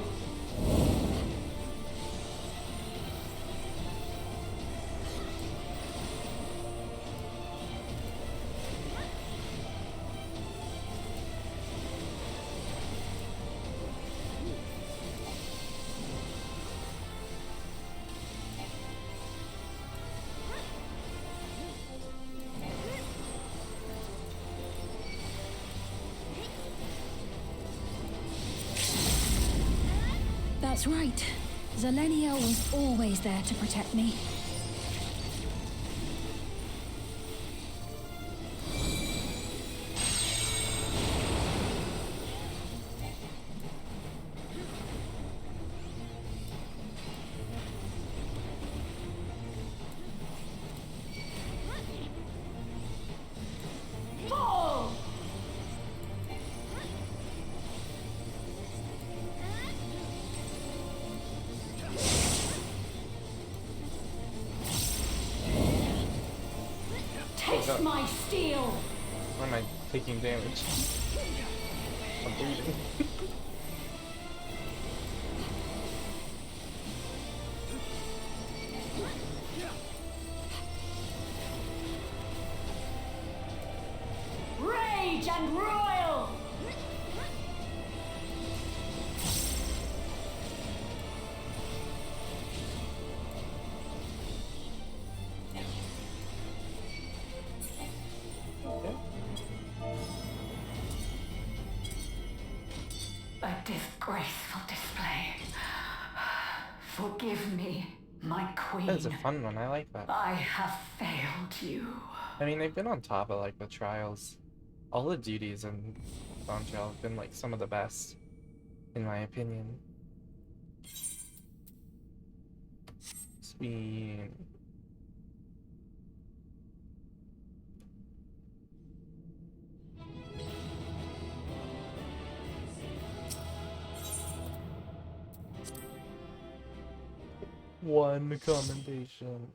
That's right. Zelenia was always there to protect me. Taste my steel! Why am I taking damage? I'm bleeding. Rage and royal! A disgraceful display. Forgive me, my queen. That's a fun one, I like that. I have failed you. I mean, they've been on top of like the trials. All the duties in Bombshell have been like some of the best, in my opinion. Sweet. One commendation.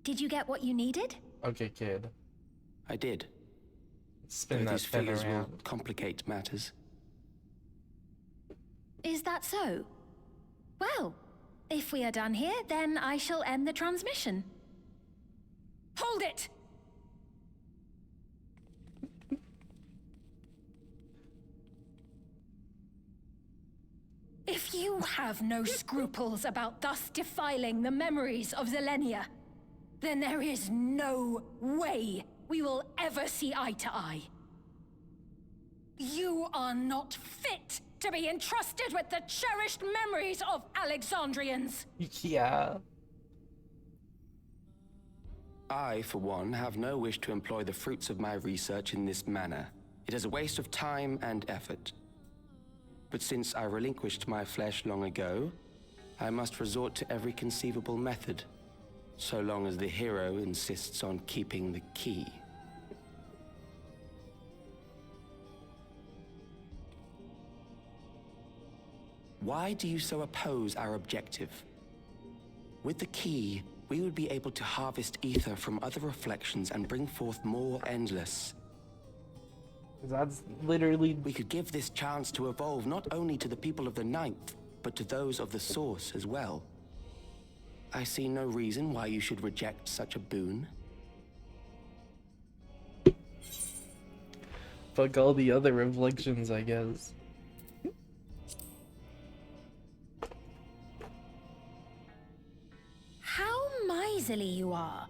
Did you get what you needed? Okay, kid. I did. Spin Though that these pen figures will around. complicate matters. Is that so? Well, if we are done here, then I shall end the transmission. Hold it! If you have no scruples about thus defiling the memories of Zelenia, then there is no way we will ever see eye to eye. You are not fit to be entrusted with the cherished memories of Alexandrians. Yeah. I, for one, have no wish to employ the fruits of my research in this manner. It is a waste of time and effort. But since I relinquished my flesh long ago, I must resort to every conceivable method, so long as the hero insists on keeping the key. Why do you so oppose our objective? With the key, we would be able to harvest ether from other reflections and bring forth more endless. That's literally... We could give this chance to evolve not only to the people of the Ninth, but to those of the Source as well. I see no reason why you should reject such a boon. Fuck all the other reflections, I guess. How miserly you are.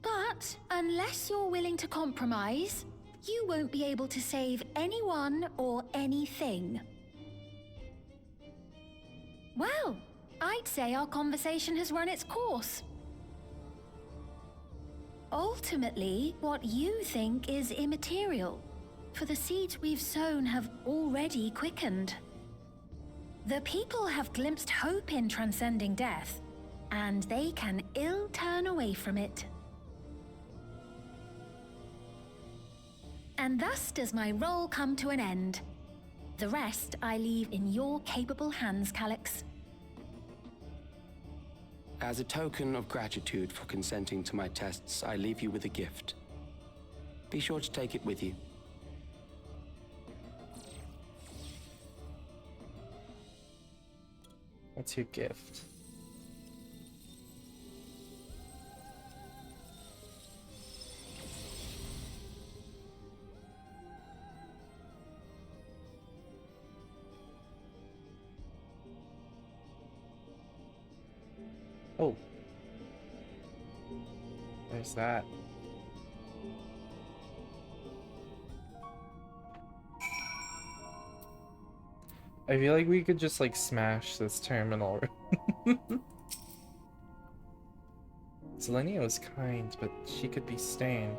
But unless you're willing to compromise, you won't be able to save anyone or anything. Well, I'd say our conversation has run its course. Ultimately, what you think is immaterial, for the seeds we've sown have already quickened. The people have glimpsed hope in transcending death, and they can ill turn away from it. And thus does my role come to an end. The rest I leave in your capable hands, Calix. As a token of gratitude for consenting to my tests, I leave you with a gift. Be sure to take it with you. What's your gift? Oh. There's that. I feel like we could just like smash this terminal. Selenia was kind, but she could be stern.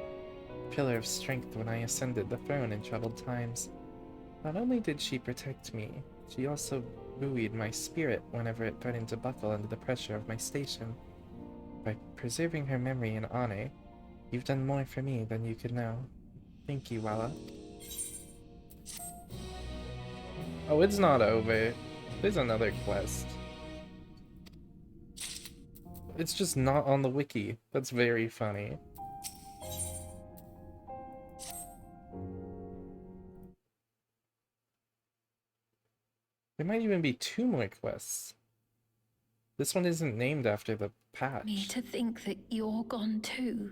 Pillar of strength when I ascended the throne in troubled times. Not only did she protect me, she also buoyed my spirit whenever it threatened to buckle under the pressure of my station. By preserving her memory and honor, you've done more for me than you could know. Thank you, Walla. Oh, it's not over. There's another quest. It's just not on the wiki. That's very funny. There might even be 2 more quests. This one isn't named after the patch. Me to think that you're gone too.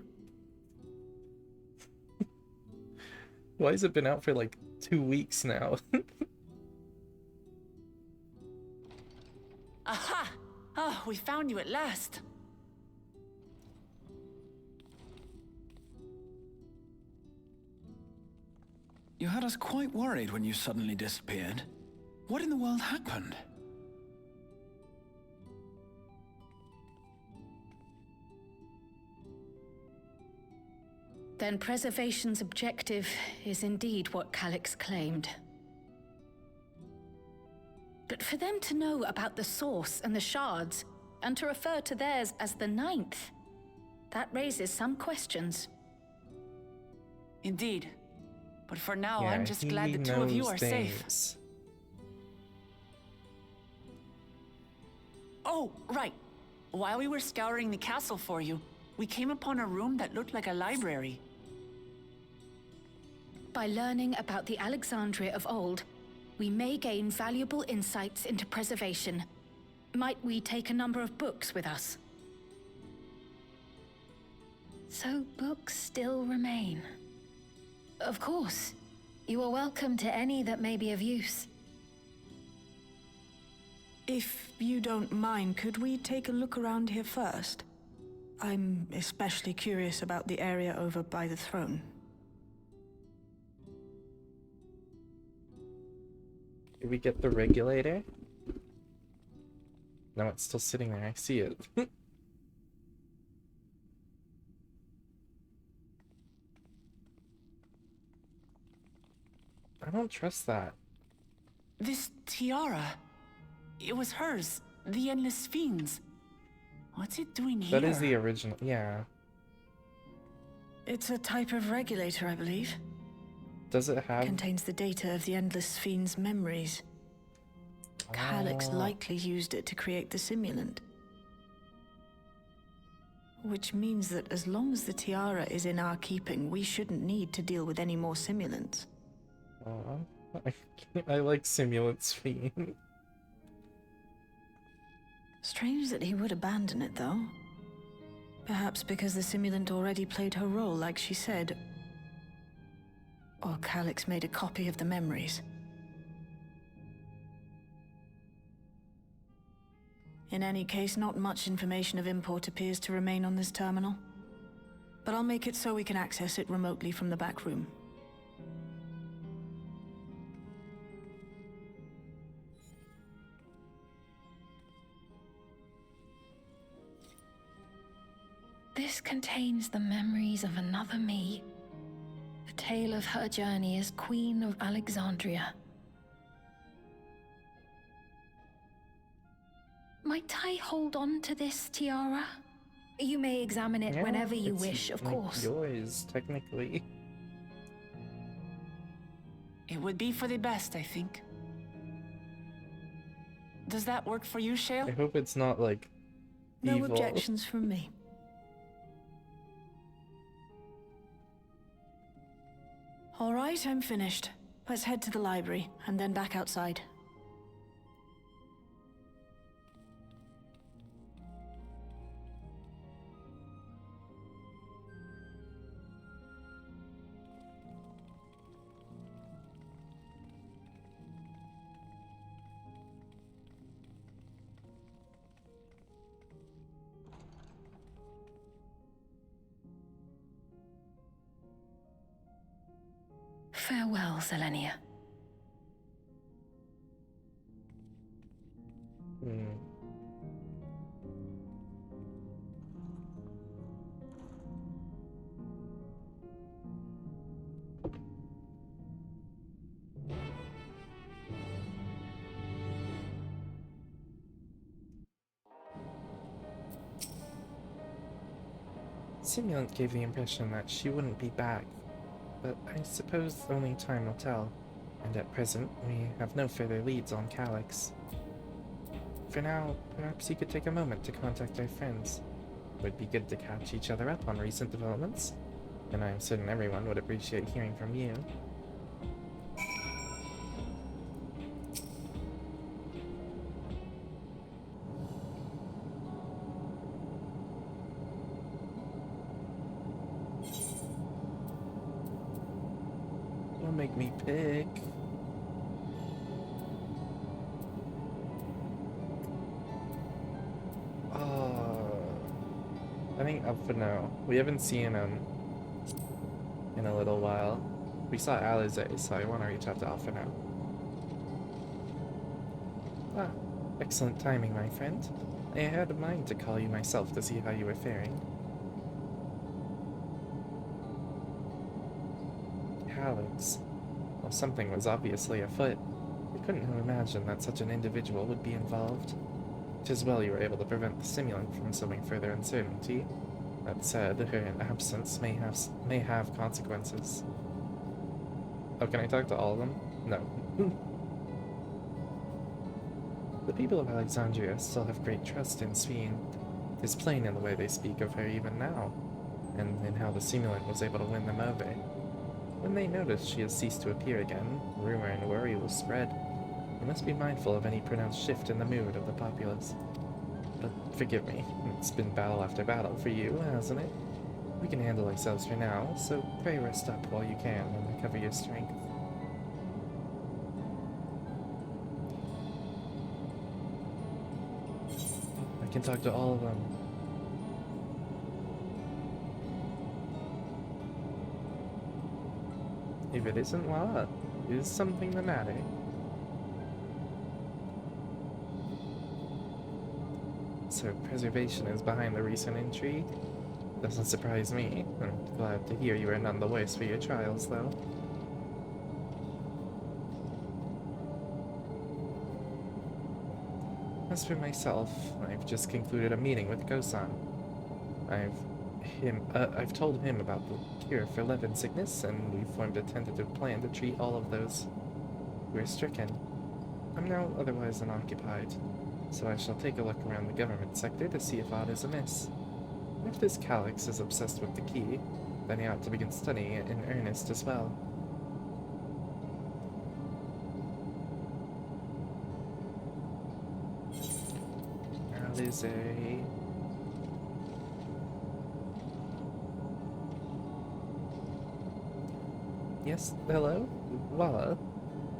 Why has it been out for like 2 weeks now? Aha! Oh, we found you at last. You had us quite worried when you suddenly disappeared. What in the world happened? Then preservation's objective is indeed what Calix claimed. But for them to know about the Source and the Shards, and to refer to theirs as the Ninth, that raises some questions. Indeed. But for now, Yeah, I'm just glad the 2 of you are safe. things. Oh, right. While we were scouring the castle for you, we came upon a room that looked like a library. By learning about the Alexandria of old, we may gain valuable insights into preservation. Might we take a number of books with us? So books still remain. Of course. You are welcome to any that may be of use. If you don't mind, could we take a look around here first? I'm especially curious about the area over by the throne. Did we get the regulator? No, it's still sitting there. I see it. I don't trust that. This tiara. It was hers. The Endless Fiends. What's it doing here? That is the original. Yeah. It's a type of regulator, I believe. Does it have... Contains the data of the Endless Fiend's memories. Calyx likely used it to create the simulant. Which means that as long as the tiara is in our keeping, we shouldn't need to deal with any more simulants. I like Simulant's Fiend. Strange that he would abandon it, though. Perhaps because the simulant already played her role, like she said. Or Calyx made a copy of the memories. In any case, not much information of import appears to remain on this terminal. But I'll make it so we can access it remotely from the back room. This contains the memories of another me. The tale of her journey as Queen of Alexandria. Might I hold on to this tiara? You may examine it whenever you wish, of course. Yours, technically. It would be for the best, I think. Does that work for you, Shale? I hope it's not, like, evil. No objections from me. All right, I'm finished. Let's head to the library, and then back outside. Farewell, Selenia. Simulant gave the impression that she wouldn't be back, but I suppose only time will tell, and at present we have no further leads on Calyx. For now, perhaps you could take a moment to contact our friends. It would be good to catch each other up on recent developments, and I'm certain everyone would appreciate hearing from you. Don't make me pick. I think up for now. We haven't seen him in a little while. We saw Alize, so I want to reach out to Alpha now. Ah, excellent timing, my friend. I had in mind to call you myself to see how you were faring. Calyx. Well, something was obviously afoot. I couldn't have imagined that such an individual would be involved. 'Tis well you were able to prevent the simulant from sowing further uncertainty. That said, her absence may have consequences. Oh, can I talk to all of them? No. The people of Alexandria still have great trust in Sphene. It is plain in the way they speak of her even now, and in how the simulant was able to win them over. When they notice she has ceased to appear again, rumor and worry will spread. We must be mindful of any pronounced shift in the mood of the populace. But forgive me, it's been battle after battle for you, hasn't it? We can handle ourselves for now, so pray rest up while you can and recover your strength. I can talk to all of them. If it isn't what? Is something the matter? So preservation is behind the recent intrigue? Doesn't surprise me. I'm glad to hear you are none the worse for your trials, though. As for myself, I've just concluded a meeting with Gosan. I've told him about the cure for Levin sickness, and we formed a tentative plan to treat all of those who are stricken. I'm now otherwise unoccupied, so I shall take a look around the government sector to see if aught is amiss. If this Calyx is obsessed with the key, then he ought to begin studying it in earnest as well. Alize. Yes, hello? Walla?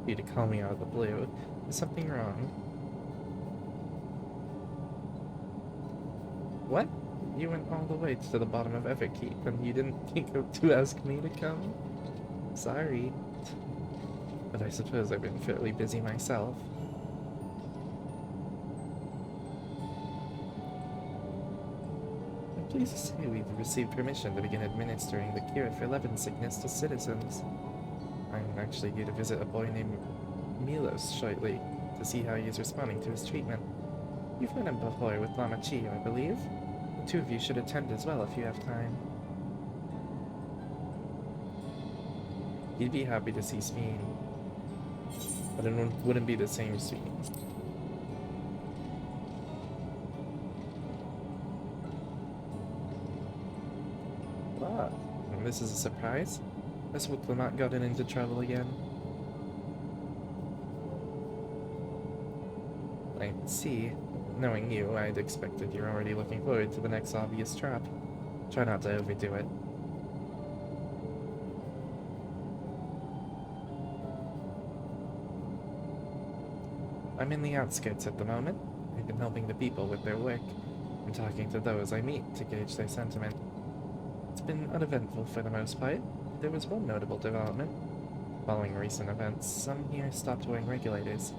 You to call me out of the blue. Is something wrong? What? You went all the way to the bottom of Everkeep, and you didn't think to ask me to come? Sorry. But I suppose I've been fairly busy myself. I'm pleased to say we've received permission to begin administering the cure for Levin sickness to citizens. I'm actually due to visit a boy named Milos shortly to see how he is responding to his treatment. You've met him before with Lama Chi, I believe. The two of you should attend as well if you have time. He'd be happy to see Sveen, but it wouldn't be the same Sveen. Ah, and this is a surprise? Has Wuklamot gotten into trouble again? I see. Knowing you, I'd expected you're already looking forward to the next obvious trap. Try not to overdo it. I'm in the outskirts at the moment. I've been helping the people with their work, and talking to those I meet to gauge their sentiment. It's been uneventful for the most part. There was one notable development. Following recent events, some here stopped wearing regulators.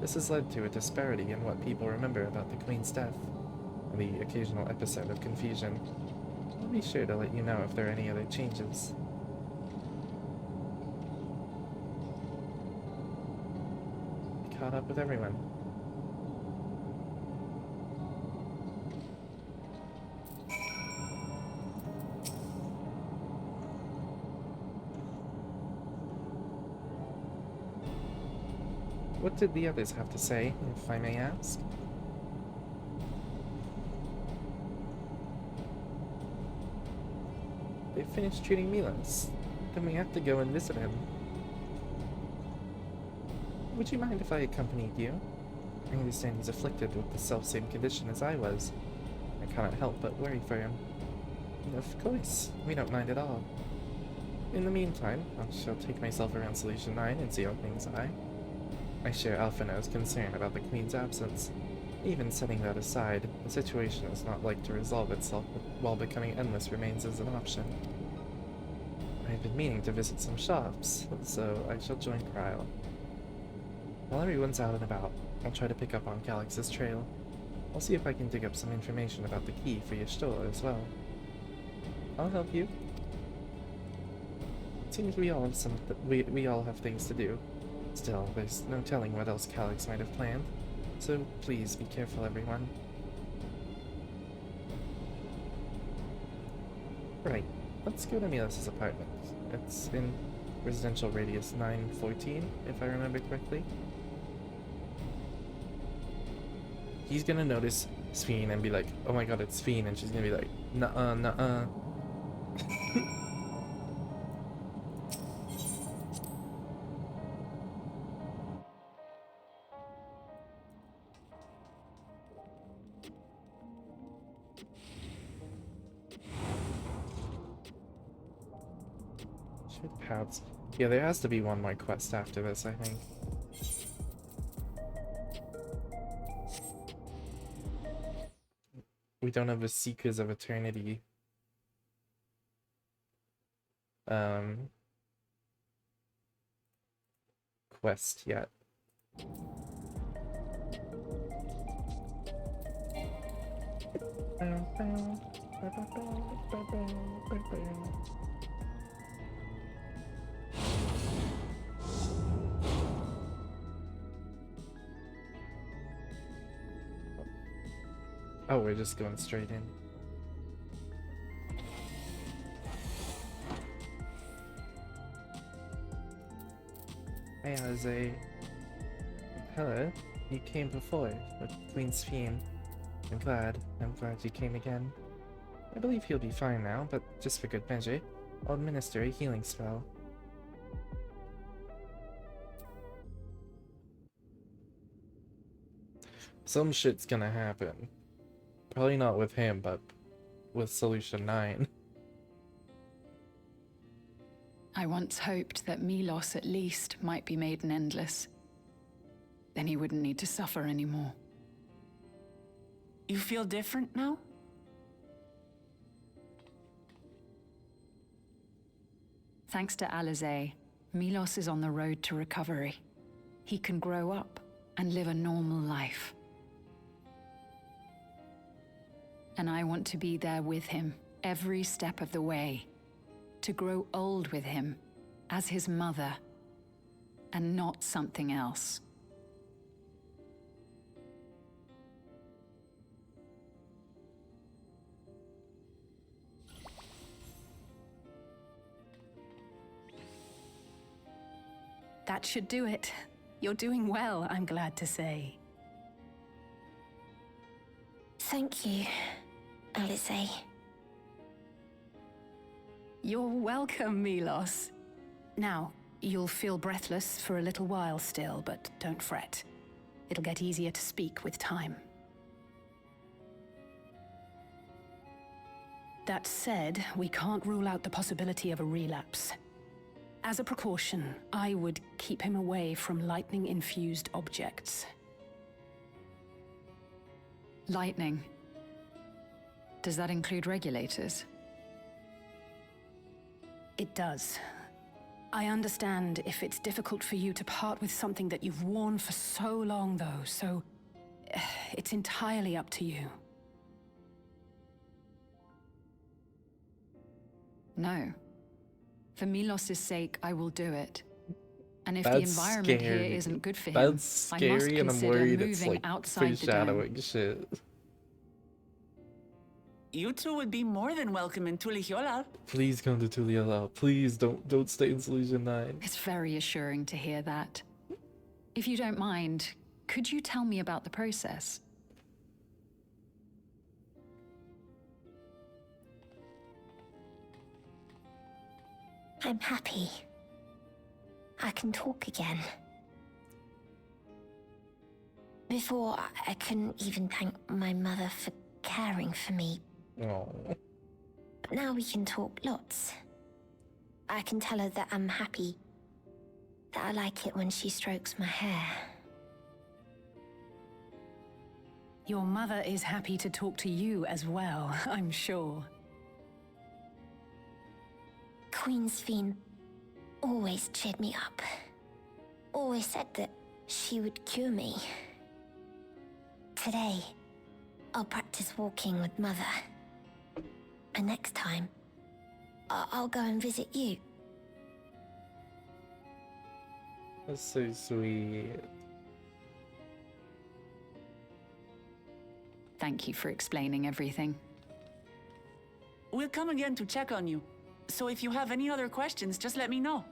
This has led to a disparity in what people remember about the Queen's death, and the occasional episode of confusion. I'll be sure to let you know if there are any other changes. I caught up with everyone. What did the others have to say, if I may ask? They finished treating Milos. Then we have to go and visit him. Would you mind if I accompanied you? I understand he's afflicted with the self-same condition as I was. I cannot help but worry for him. Of course, we don't mind at all. In the meantime, I shall take myself around Solution 9 and see how things lie. I share Alphinaud's concern about the Queen's absence. Even setting that aside, the situation is not like to resolve itself while becoming endless remains as an option. I've been meaning to visit some shops, so I shall join Krile. While everyone's out and about, I'll try to pick up on Calyx's trail. I'll see if I can dig up some information about the key for your store as well. I'll help you. It seems we all have we all have things to do. Still, there's no telling what else Calyx might have planned, so please be careful, everyone. Right, let's go to Milos' apartment. It's in residential radius 914, if I remember correctly. He's gonna notice Sveen and be like, oh my god, it's Sveen, and she's gonna be like, nuh-uh, nuh-uh. Paths. Yeah, there has to be one more quest after this, I think. We don't have a Seekers of Eternity quest yet. Oh, we're just going straight in. Hey, Jose. Hello. You came before with Queen's Fiend. I'm glad you came again. I believe he'll be fine now, but just for good measure, I'll administer a healing spell. Some shit's gonna happen. Probably not with him, but with Solution 9. I once hoped that Milos at least might be made an endless. Then he wouldn't need to suffer anymore. You feel different now? Thanks to Alizé, Milos is on the road to recovery. He can grow up and live a normal life. And I want to be there with him every step of the way. To grow old with him as his mother and not something else. That should do it. You're doing well, I'm glad to say. Thank you, Alizé. You're welcome, Milos. Now, you'll feel breathless for a little while still, but don't fret. It'll get easier to speak with time. That said, we can't rule out the possibility of a relapse. As a precaution, I would keep him away from lightning-infused objects. Lightning. Does that include regulators? It does. I understand if it's difficult for you to part with something that you've worn for so long, though, so it's entirely up to you. No. For Milos' sake, I will do it. And if That's the environment here scary. isn't good for him, That's I must scary, and I'm consider worried it's moving like outside the dome. foreshadowing shit. You two would be more than welcome in Tuliyollal. Please come to Tuliyollal. Please don't stay in Solution 9. It's very assuring to hear that. If you don't mind, could you tell me about the process? I'm happy. I can talk again. Before, I couldn't even thank my mother for caring for me. Oh. But now we can talk lots. I can tell her that I'm happy, that I like it when she strokes my hair. Your mother is happy to talk to you as well, I'm sure. Queen's Fiend always cheered me up. Always said that she would cure me. Today, I'll practice walking with Mother. And next time, I'll go and visit you. That's so sweet. Thank you for explaining everything. We'll come again to check on you. So if you have any other questions, just let me know.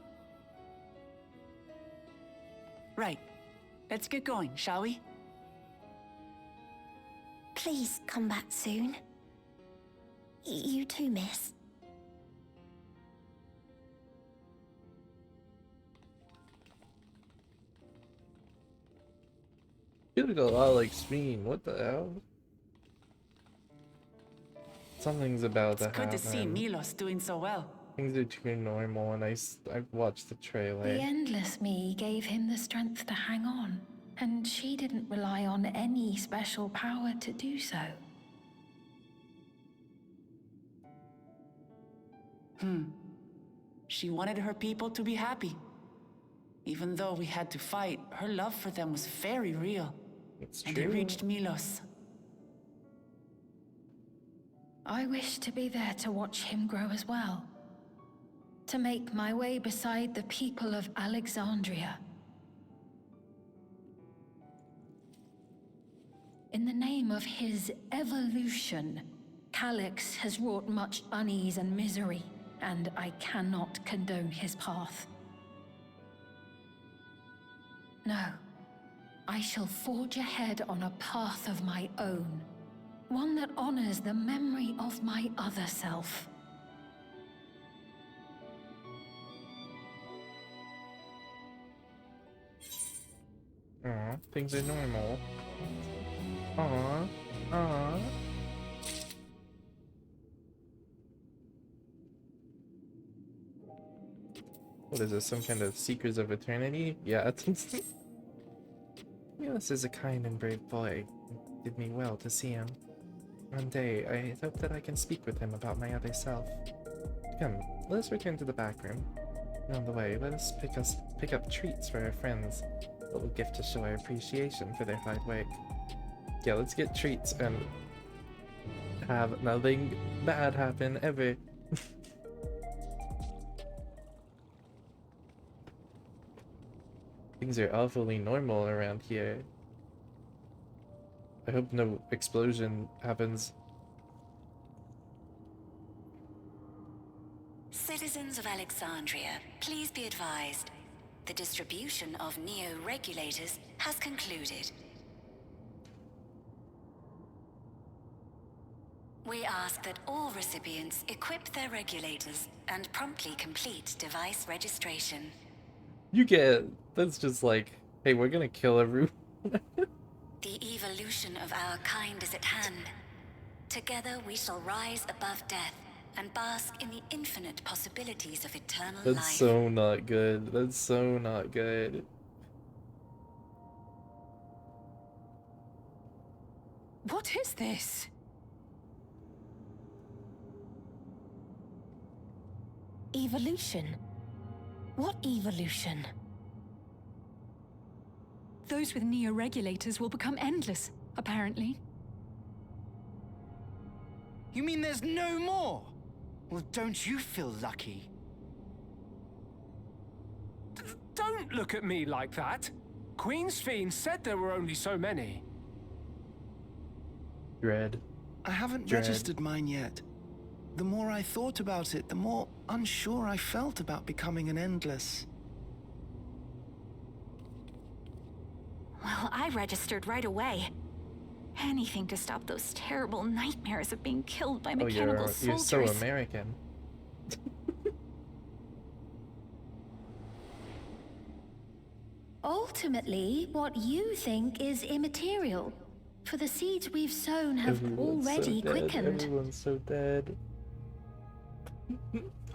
Right. Let's get going, shall we? Please come back soon. You too, miss. You look a lot like Speen. What the hell? Something's about to It's good happen. to see Milos doing so well. Things are too normal, and I've watched the trailer. The endless me gave him the strength to hang on, and she didn't rely on any special power to do so. She wanted her people to be happy. Even though we had to fight, her love for them was very real. It's And true. it reached Milos. I wish to be there to watch him grow as well. To make my way beside the people of Alexandria. In the name of his evolution, Calix has wrought much unease and misery, and I cannot condone his path. No, I shall forge ahead on a path of my own, one that honors the memory of my other self. Aw, things are normal. Aw, aw. What is this, some kind of Seekers of Eternity? Yeah, Milos is a kind and brave boy. It did me well to see him. One day, I hope that I can speak with him about my other self. Come, let us return to the back room. And on the way, let us pick up treats for our friends. A little gift to show our appreciation for their hard work. Yeah, let's get treats and have nothing bad happen ever. Things are awfully normal around here. I hope no explosion happens. Citizens of Alexandria, please be advised. The distribution of neo-regulators has concluded. We ask that all recipients equip their regulators and promptly complete device registration. You get... That's just like, hey, we're gonna kill everyone. The evolution of our kind is at hand. Together we shall rise above death and bask in the infinite possibilities of eternal life. That's so not good. That's so not good. What is this? Evolution? What evolution? Those with neo-regulators will become endless, apparently. You mean there's no more? Well, don't you feel lucky? Don't look at me like that. Queen's Fiend said there were only so many. Dread. I haven't Dread. registered mine yet. The more I thought about it, the more unsure I felt about becoming an Endless. Well, I registered right away. Anything to stop those terrible nightmares of being killed by mechanical soldiers. You're so American. Ultimately, what you think is immaterial, for the seeds we've sown have already quickened. Everyone's so dead.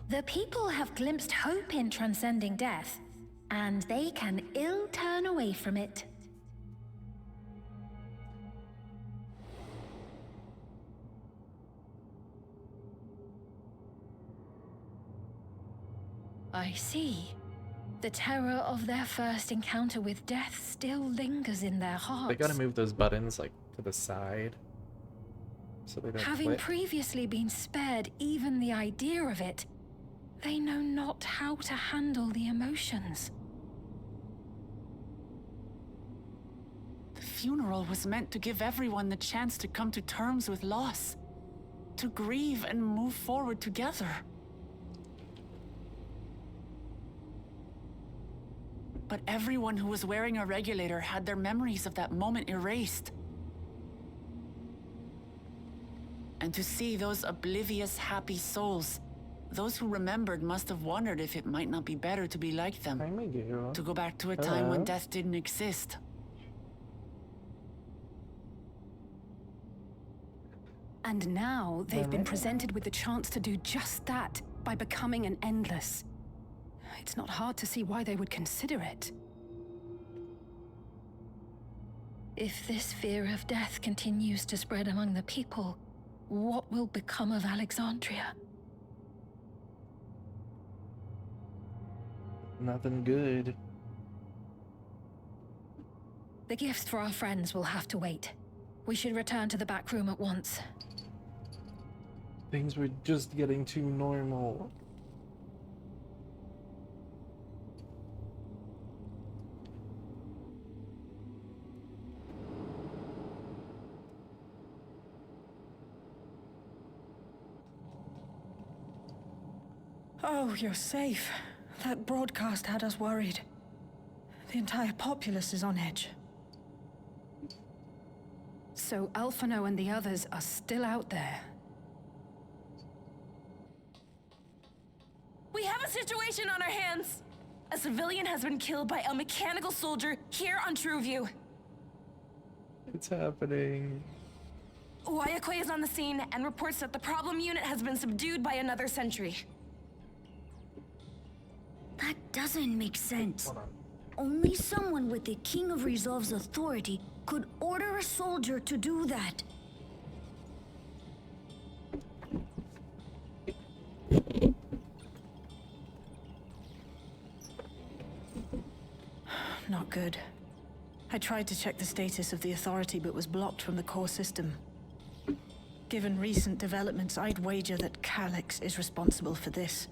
The people have glimpsed hope in transcending death, and they can ill turn away from it. I see. The terror of their first encounter with death still lingers in their hearts. They gotta move those buttons, like, to the side. So they don't Having click. previously been spared even the idea of it, they know not how to handle the emotions. The funeral was meant to give everyone the chance to come to terms with loss, to grieve and move forward together. But everyone who was wearing a regulator had their memories of that moment erased. And to see those oblivious, happy souls, those who remembered must have wondered if it might not be better to be like them. To go back to a time when death didn't exist. And now they've been presented with the chance to do just that by becoming an Endless. It's not hard to see why they would consider it. If this fear of death continues to spread among the people, what will become of Alexandria? Nothing good. The gifts for our friends will have to wait. We should return to the back room at once. Things were just getting too normal. Oh, you're safe. That broadcast had us worried. The entire populace is on edge. So Alphino and the others are still out there. We have a situation on our hands! A civilian has been killed by a mechanical soldier here on Trueview. It's happening. Wayakwe is on the scene and reports that the problem unit has been subdued by another sentry. That doesn't make sense. Only someone with the King of Resolve's authority could order a soldier to do that. Not good. I tried to check the status of the authority but was blocked from the core system. Given recent developments, I'd wager that Calyx is responsible for this.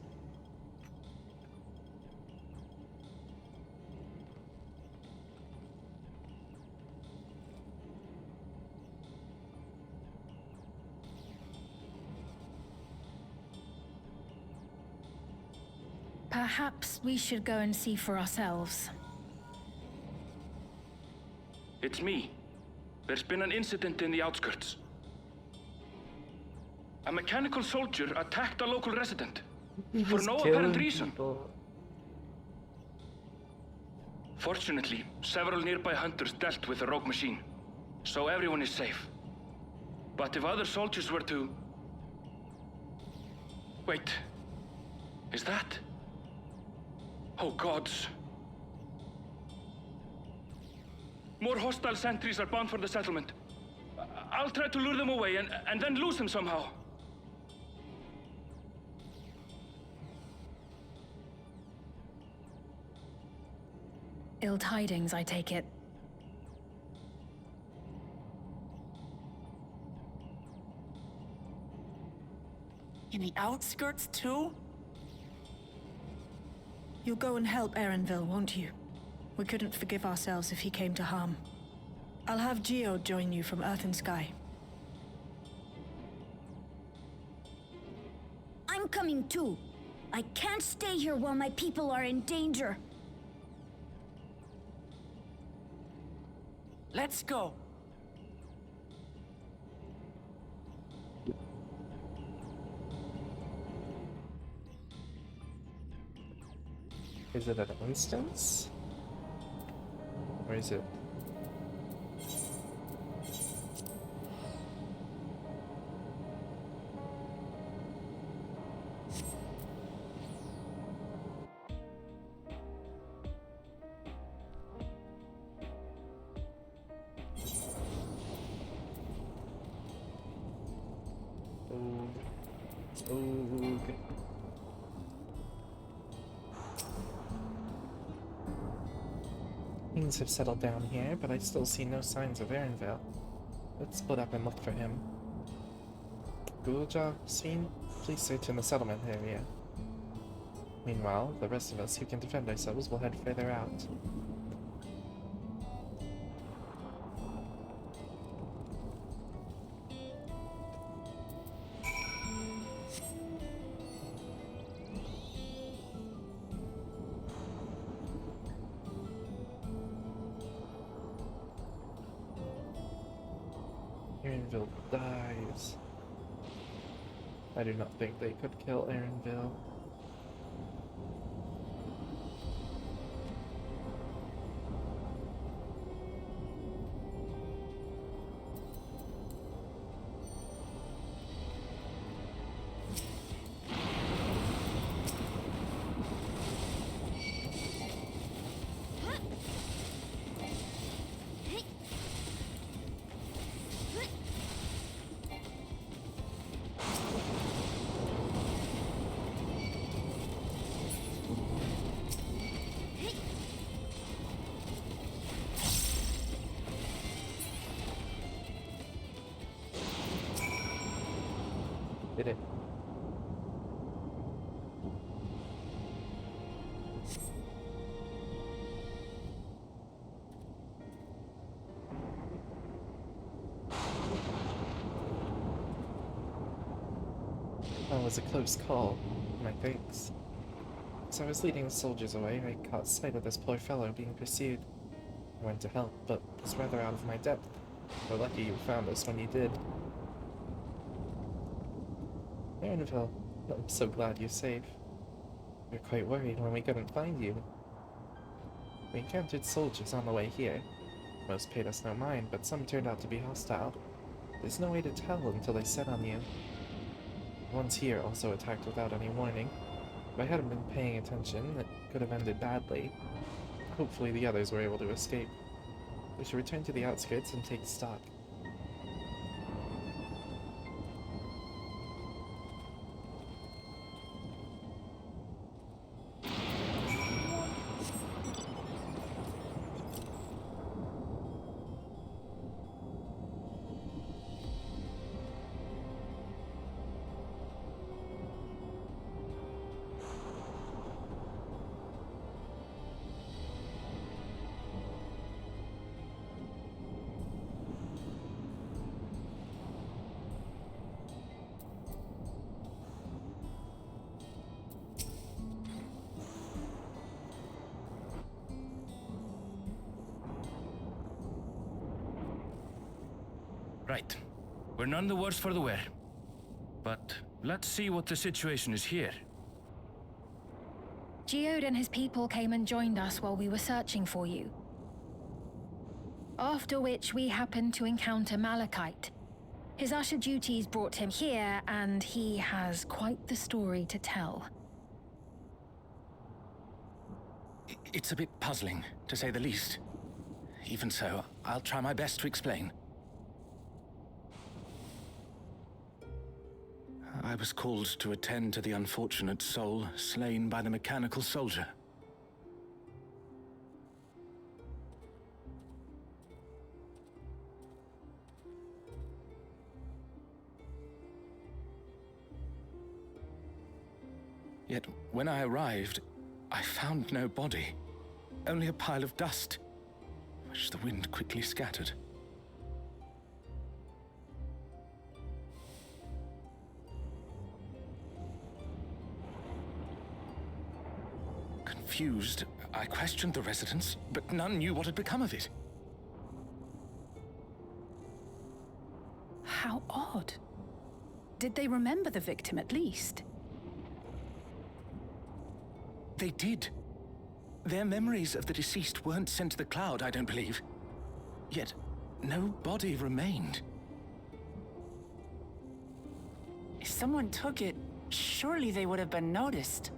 Perhaps we should go and see for ourselves. It's me. There's been an incident in the outskirts. A mechanical soldier attacked a local resident. For no apparent reason. Fortunately, several nearby hunters dealt with the rogue machine, so everyone is safe. But if other soldiers were to... Wait. Is that... Oh gods. More hostile sentries are bound for the settlement. I'll try to lure them away and then lose them somehow. Ill tidings, I take it. In the outskirts too? You'll go and help Erenville, won't you? We couldn't forgive ourselves if he came to harm. I'll have Geo join you from Earth and Sky. I'm coming too. I can't stay here while my people are in danger. Let's go. Is it an instance? Or is it? Okay. Things have settled down here, but I still see no signs of Erenville. Let's split up and look for him. Gulja, Seen, please search in the settlement area. Meanwhile, the rest of us who can defend ourselves will head further out. Erenville dies. I do not think they could kill Erenville. Did it? That was a close call. My thanks. As I was leading the soldiers away, I caught sight of this poor fellow being pursued. I went to help, but was rather out of my depth. We're lucky you found us when you did. Erenville, I'm so glad you're safe. We were quite worried when we couldn't find you. We encountered soldiers on the way here. Most paid us no mind, but some turned out to be hostile. There's no way to tell until they set on you. Ones here also attacked without any warning. If I hadn't been paying attention, it could have ended badly. Hopefully the others were able to escape. We should return to the outskirts and take stock. Right. We're none the worse for the wear. But let's see what the situation is here. Geode and his people came and joined us while we were searching for you. After which we happened to encounter Malachite. His usher duties brought him here, and he has quite the story to tell. It's a bit puzzling, to say the least. Even so, I'll try my best to explain. I was called to attend to the unfortunate soul slain by the mechanical soldier. Yet, when I arrived, I found no body, only a pile of dust, which the wind quickly scattered. Confused, I questioned the residents, but none knew what had become of it. How odd. Did they remember the victim at least? They did. Their memories of the deceased weren't sent to the cloud, I don't believe. Yet, no body remained. If someone took it, surely they would have been noticed.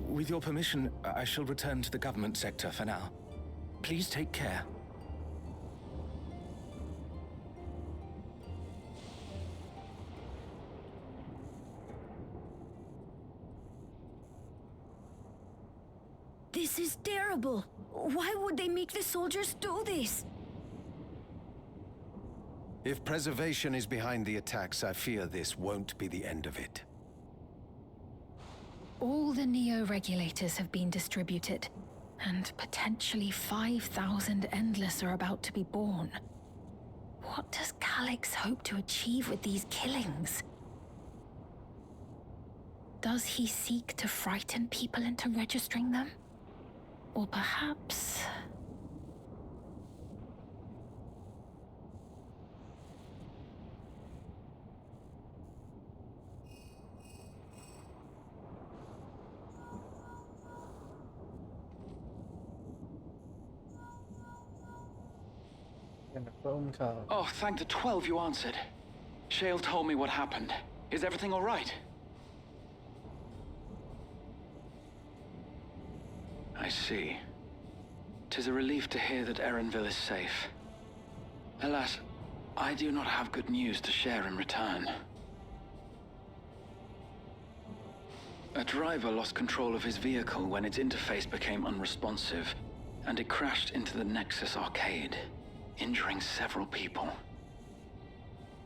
With your permission, I shall return to the government sector for now. Please take care. This is terrible. Why would they make the soldiers do this? If preservation is behind the attacks, I fear this won't be the end of it. All the Neo-regulators have been distributed, and potentially 5,000 Endless are about to be born. What does Calix hope to achieve with these killings? Does he seek to frighten people into registering them? Or perhaps... And a phone call. Oh, thank the 12 you answered. Shale told me what happened. Is everything all right? I see. 'Tis a relief to hear that Erenville is safe. Alas, I do not have good news to share in return. A driver lost control of his vehicle when its interface became unresponsive, and it crashed into the Nexus arcade, injuring several people.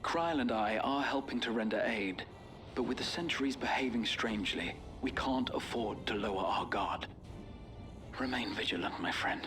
Kryl and I are helping to render aid, but with the Sentries behaving strangely, we can't afford to lower our guard. Remain vigilant, my friend.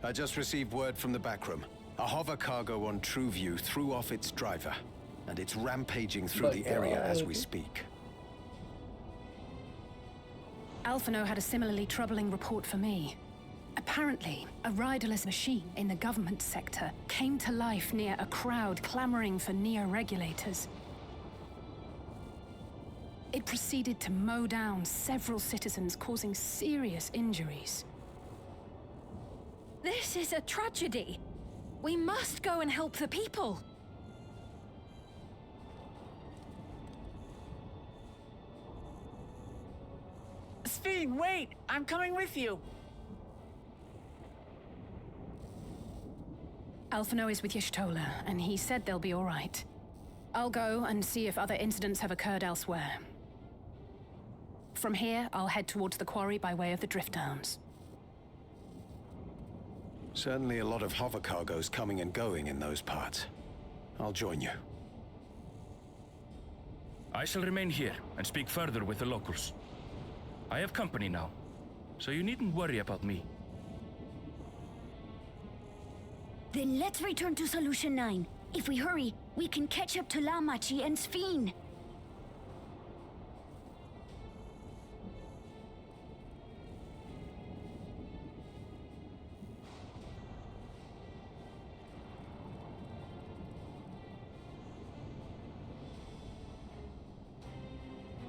I just received word from the backroom. A hover cargo on TrueView threw off its driver, and it's rampaging through the area as we speak. Alphino had a similarly troubling report for me. Apparently, a riderless machine in the government sector came to life near a crowd clamoring for neo-regulators. It proceeded to mow down several citizens, causing serious injuries. This is a tragedy. We must go and help the people. Sphene, wait! I'm coming with you! Alphino is with Y'shtola, and he said they'll be all right. I'll go and see if other incidents have occurred elsewhere. From here, I'll head towards the quarry by way of the Drift Downs. Certainly a lot of hover cargoes coming and going in those parts. I'll join you. I shall remain here and speak further with the locals. I have company now, so you needn't worry about me. Then let's return to Solution 9. If we hurry, we can catch up to Lamachi and Sphene.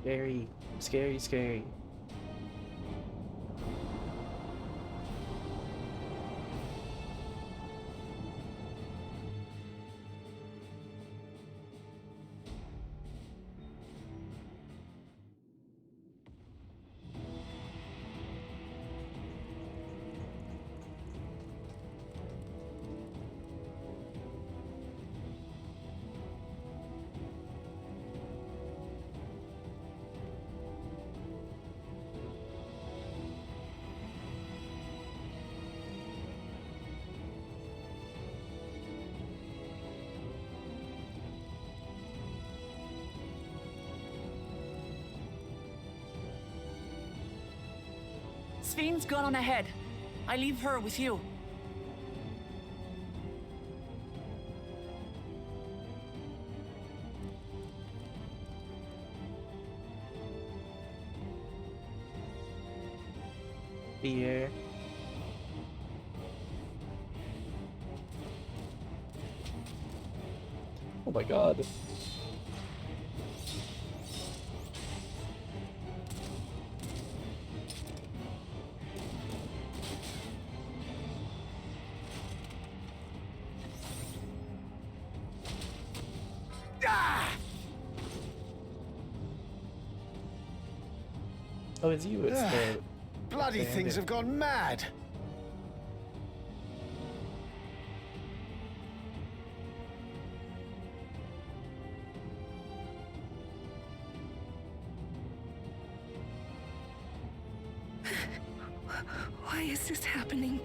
Scary, scary, scary. Sphene's gone on ahead. I leave her with you. Here. Oh my god. Oh, it's you. It's the bloody things have gone mad. Why is this happening?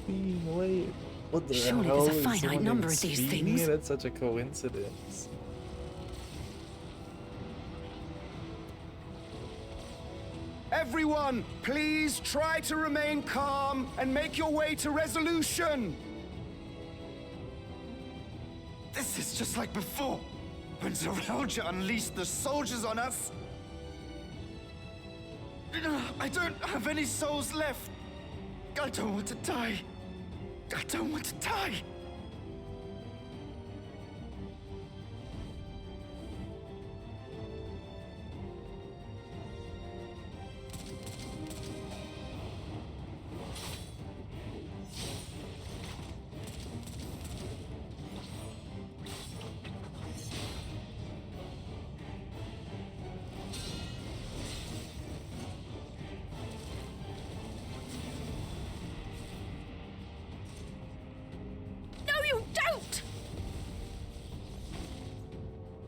Wait, what the Surely hell? there's a is finite someone number in of these Sweden? things. That's such a coincidence. Everyone, please try to remain calm and make your way to resolution. This is just like before, when Zerelja unleashed the soldiers on us. I don't have any souls left. I don't want to die. I don't want to die.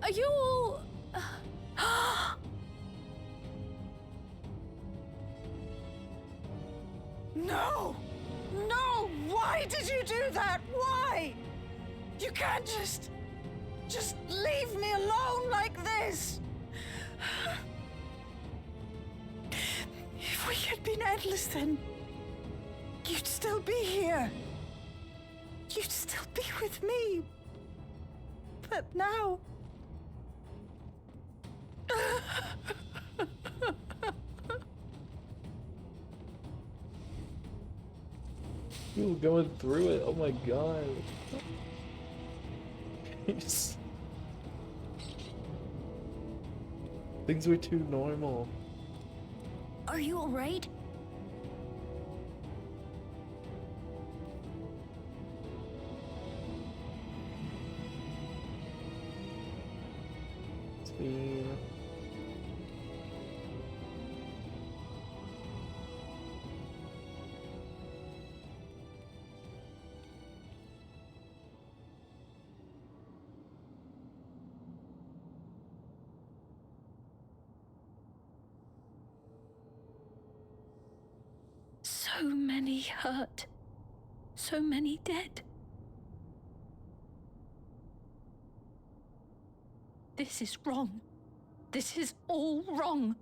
Are you all... No! No! Why did you do that? Why? You can't just leave me alone like this! If we had been endless, then you'd still be here. You'd still be with me. But now... You were going through it, oh my god. Jeez. Things were too normal. Are you alright? Speed. So many hurt. So many dead. This is wrong. This is all wrong.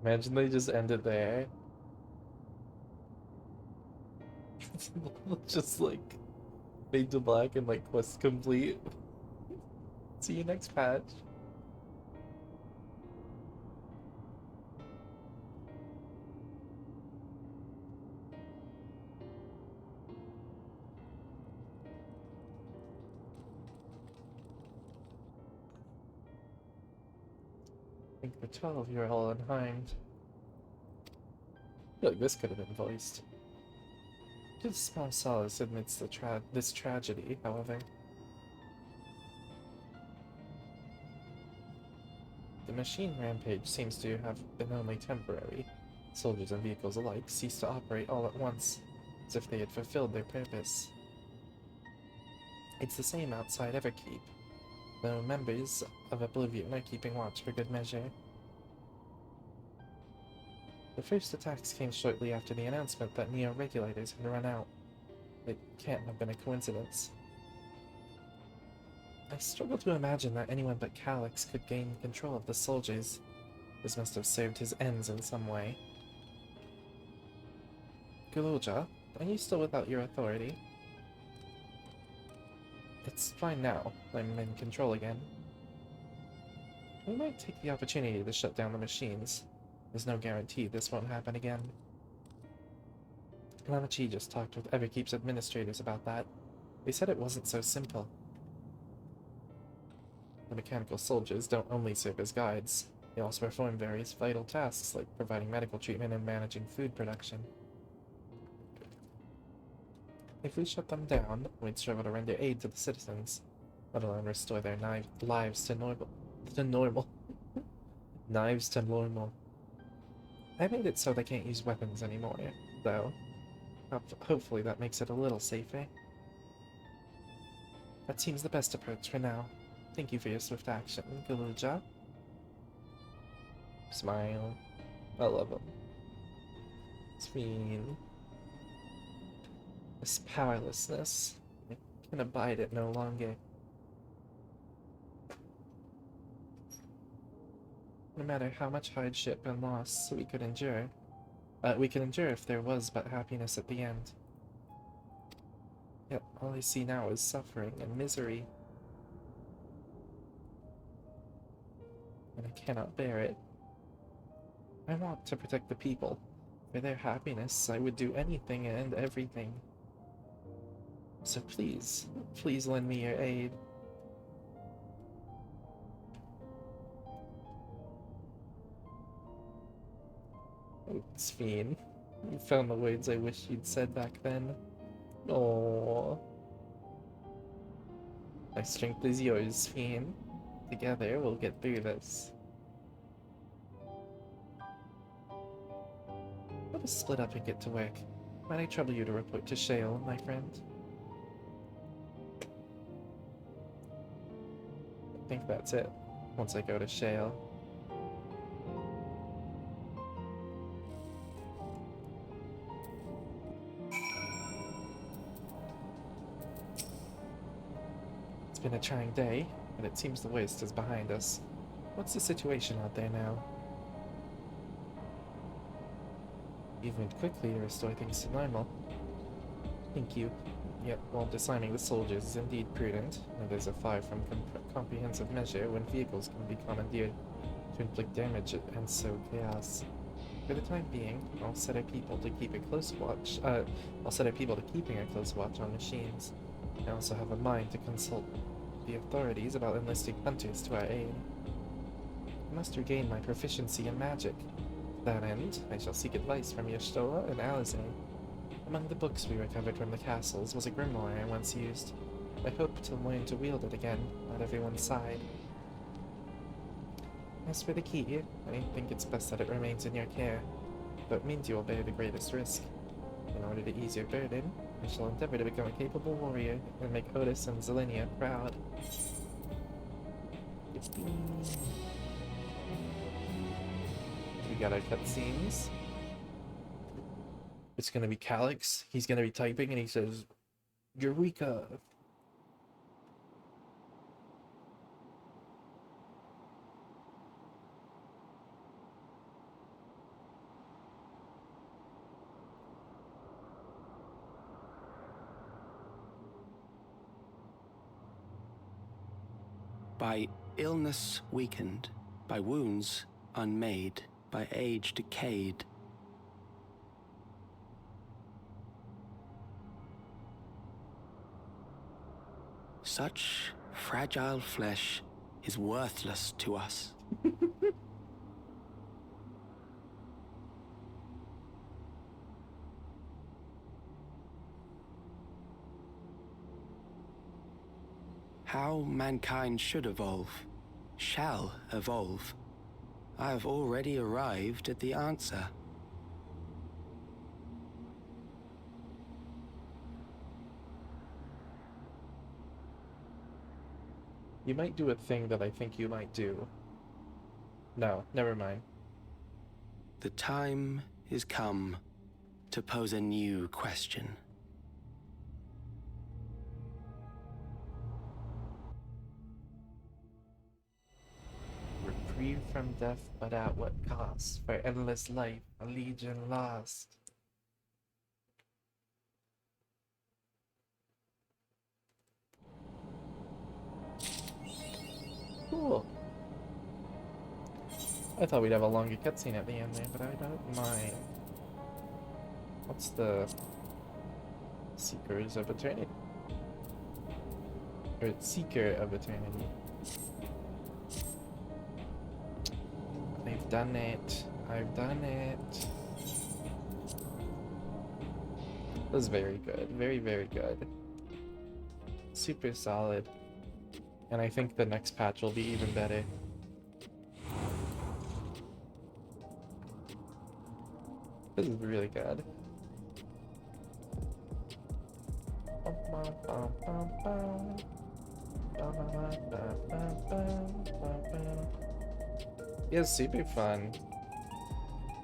Imagine they just ended there. Just like fade to black and like quest complete. See you next patch. I think for 12 you're all unharmed. I feel like this could have been voiced. Just small solace amidst this tragedy, however. The machine rampage seems to have been only temporary. Soldiers and vehicles alike ceased to operate all at once, as if they had fulfilled their purpose. It's the same outside Everkeep, though members of Oblivion are keeping watch for good measure. The first attacks came shortly after the announcement that neo-regulators had run out. It can't have been a coincidence. I struggle to imagine that anyone but Calyx could gain control of the soldiers. This must have served his ends in some way. Gulool, are you still without your authority? It's fine now. I'm in control again. We might take the opportunity to shut down the machines. There's no guarantee this won't happen again. Lamachi just talked with Everkeep's administrators about that. They said it wasn't so simple. The mechanical soldiers don't only serve as guides. They also perform various vital tasks like providing medical treatment and managing food production. If we shut them down, we'd struggle to render aid to the citizens, let alone restore their lives to normal. Knives to normal. I made it so they can't use weapons anymore, though. Hopefully that makes it a little safer. That seems the best approach for now. Thank you for your swift action, Gulool. Smile. I love him. Sween. This powerlessness. I can abide it no longer. No matter how much hardship and loss we could endure if there was but happiness at the end. Yet all I see now is suffering and misery. And I cannot bear it. I want to protect the people. For their happiness, I would do anything and everything. So please, please lend me your aid. Oh, Sphene. You found the words I wish you'd said back then. Aww. My strength is yours, Fiend. Together, we'll get through this. Let us split up and get to work. Might I trouble you to report to Shale, my friend? I think that's it. Once I go to Shale. It's been a trying day, but it seems the worst is behind us. What's the situation out there now? You've moved quickly to restore things to normal. Thank you. Yet, while disarming the soldiers is indeed prudent, it is a far from comprehensive measure when vehicles can be commandeered to inflict damage and sow chaos. For the time being, I'll set our people to keep a close watch. I'll set our people to keeping a close watch on machines. I also have a mind to consult the authorities about enlisting hunters to our aid. I must regain my proficiency in magic. To that end, I shall seek advice from Y'shtola and Alisaie. Among the books we recovered from the castles was a grimoire I once used. I hope to learn to wield it again, at everyone's side. As for the key, I think it's best that it remains in your care, though it means you will bear the greatest risk. In order to ease your burden, I shall endeavor to become a capable warrior and make Otis and Zelenia proud. We got our cutscenes. It's gonna be Calix. He's gonna be typing and he says, Eureka! By illness weakened, by wounds unmade, by age decayed. Such fragile flesh is worthless to us. How mankind should evolve, shall evolve. I have already arrived at the answer. You might do a thing that I think you might do. No, never mind. The time is come to pose a new question. Reprieve from death, but at what cost? For endless life, a legion lost. Cool. I thought we'd have a longer cutscene at the end there, but I don't mind. What's the Seekers of Eternity? Or Seeker of Eternity. I've done it. I've done it. That was very good. Very, very good. Super solid. And I think the next patch will be even better. This is really good. Yeah, super fun.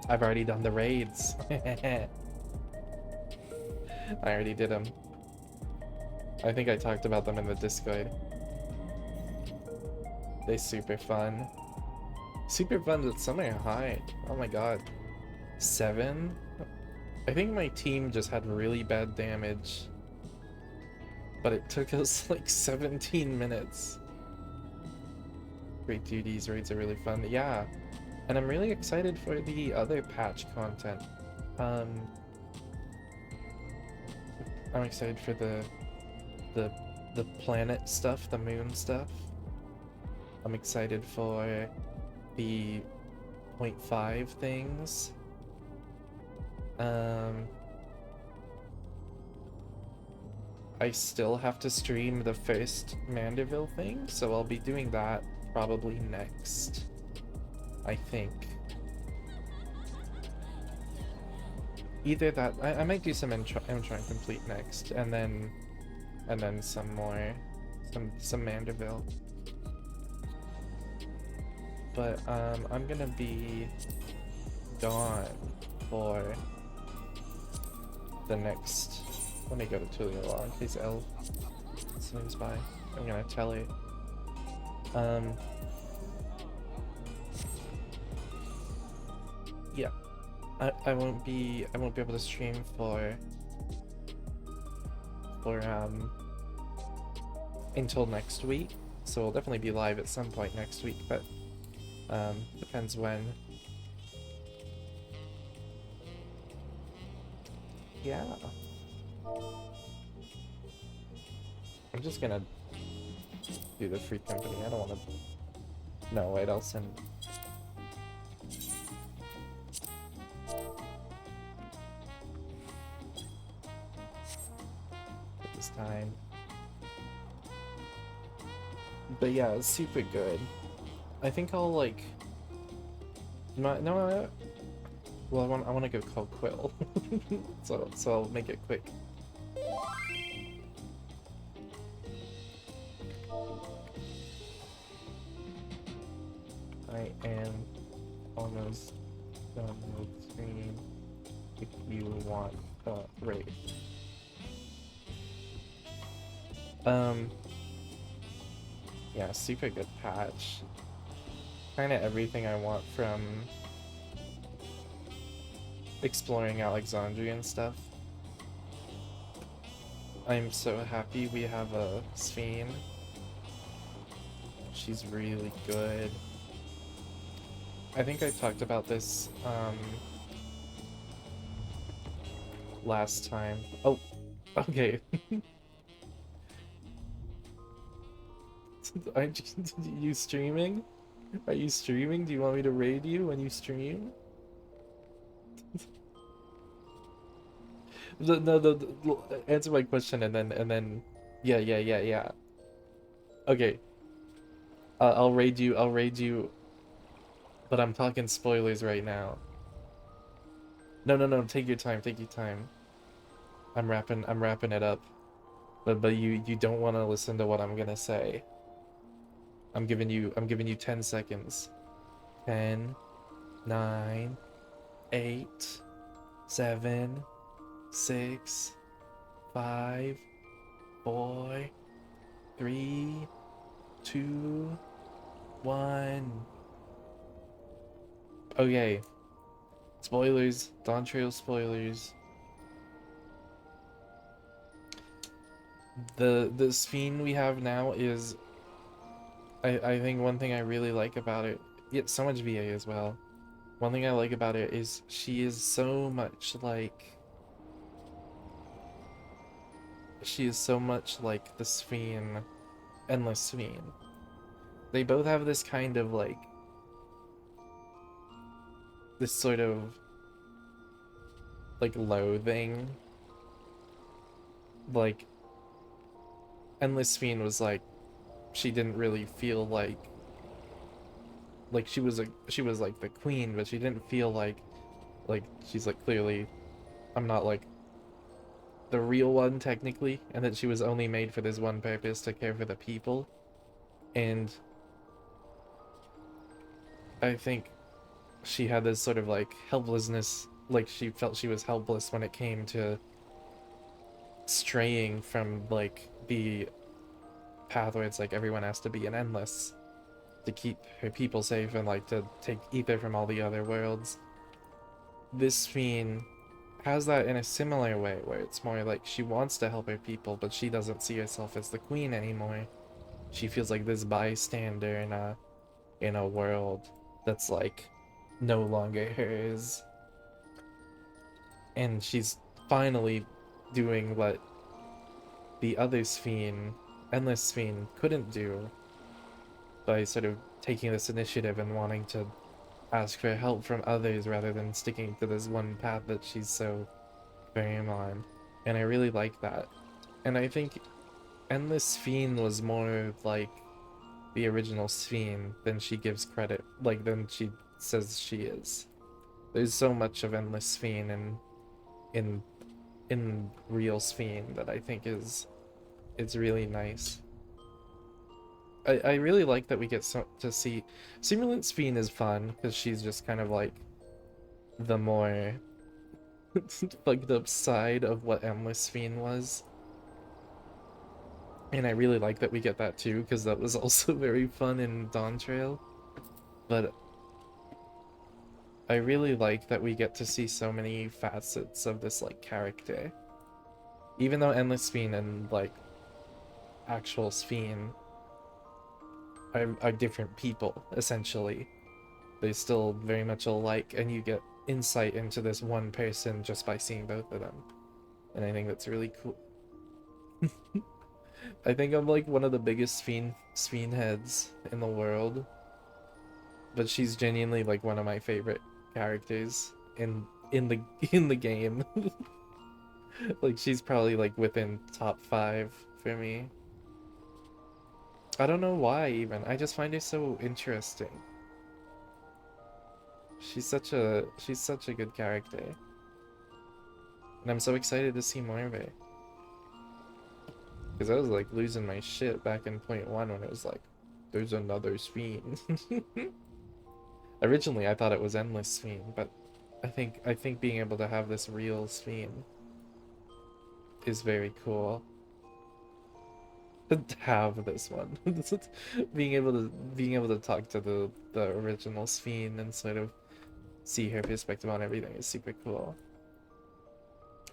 I've already done the raids. I already did them. I think I talked about them in the Discord. They're super fun. Super fun with Summer High. Oh my god. 7? I think my team just had really bad damage. But it took us like 17 minutes. Great duties, raids are really fun. Yeah. And I'm really excited for the other patch content. I'm excited for the planet stuff, the moon stuff. I'm excited for the 0.5 things. I still have to stream the first Mandeville thing, so I'll be doing that probably next, I think. Either that, I might do some intro and complete next, and then some more, some Mandeville. But I'm gonna be gone for the next. Let me go to Tulia in case Elle swings by. I'm gonna tell her. Yeah, I won't be able to stream for until next week. So we'll definitely be live at some point next week, but depends when. Yeah. I'm just gonna do the free company. I don't want to. No, wait, I'll send. This time. But yeah, it's super good. I think I'll like. No. Well, I want to go call Quill, so I'll make it quick. I am almost done with stream. If you want raid. Yeah, super good patch. Kind of everything I want from exploring Alexandria and stuff. I'm so happy we have a Sphene. She's really good. I think I talked about this last time. Oh, okay. Are you streaming? Are you streaming? Do you want me to raid you when you stream? No, answer my question and then yeah. Okay. I'll raid you, but I'm talking spoilers right now. No, take your time. I'm wrapping it up. But you don't want to listen to what I'm gonna say. I'm giving you 10 seconds. 10, 9, 8, 7, 6, 5, 4, 3, 2, 1. Okay. Spoilers. Dawntrail spoilers. The Sphene we have now is I think one thing I really like about it, yeah, so much VA as well. One thing I like about it is she is so much like the Sphene, Endless Sphene. They both have this kind of like this sort of like loathing. Like Endless Sphene was like she didn't really feel like she was like the queen, but she didn't feel like she's like, clearly I'm not like the real one technically, and that she was only made for this one purpose, to care for the people. And I think she had this sort of like helplessness, like she felt she was helpless when it came to straying from like the path where it's like everyone has to be an Endless to keep her people safe and like to take ether from all the other worlds. This Sphene has that in a similar way, where it's more like she wants to help her people, but she doesn't see herself as the queen anymore. She feels like this bystander in a world that's like no longer hers. And she's finally doing what the other Sphene, Endless Sphene, couldn't do, by sort of taking this initiative and wanting to ask for help from others rather than sticking to this one path that she's so firm on. And I really like that. And I think Endless Fiend was more like the original Sphene than she gives credit, like than she says she is. There's so much of Endless Fiend in real Sphene that I think it's really nice. I really like that we get to see Simulant Sphene is fun because she's just kind of like the more fucked up side of what Endless Fiend was. And I really like that we get that too, because that was also very fun in Dawntrail. But I really like that we get to see so many facets of this like character. Even though Endless Fiend and like actual Sphene are different people, essentially. They still very much alike, and you get insight into this one person just by seeing both of them. And I think that's really cool. I think I'm like one of the biggest Sphene heads in the world. But she's genuinely like one of my favorite characters in the game. Like she's probably like within top 5 for me. I don't know why even. I just find her so interesting. She's such a good character. And I'm so excited to see more of her. Because I was like losing my shit back in point 1 when it was like, there's another Sphene. Originally I thought it was Endless Sphene, but I think being able to have this real Sphene is very cool. To have this one. being able to talk to the original Sphene and sort of see her perspective on everything is super cool.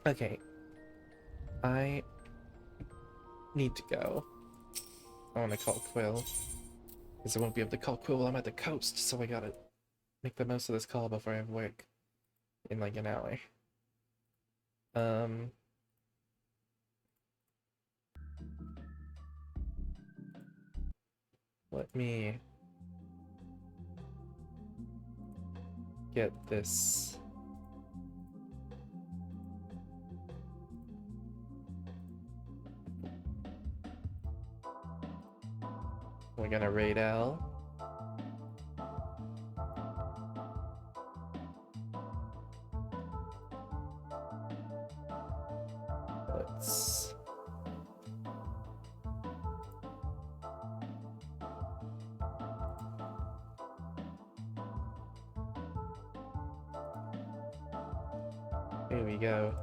Okay. I need to go. I want to call Quill. Because I won't be able to call Quill while I'm at the coast, so I gotta make the most of this call before I have work in like an hour. Let me get this. We're gonna raid Al. Let's... Here we go.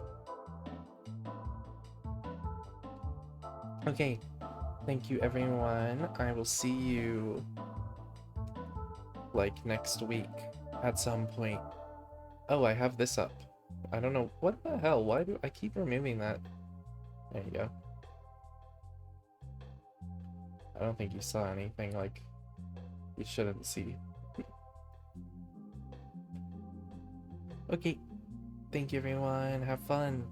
Okay. Thank you, everyone. I will see you like next week at some point. Oh, I have this up. I don't know what the hell. Why do I keep removing that? There you go. I don't think you saw anything like you shouldn't see. Okay. Thank you, everyone. Have fun.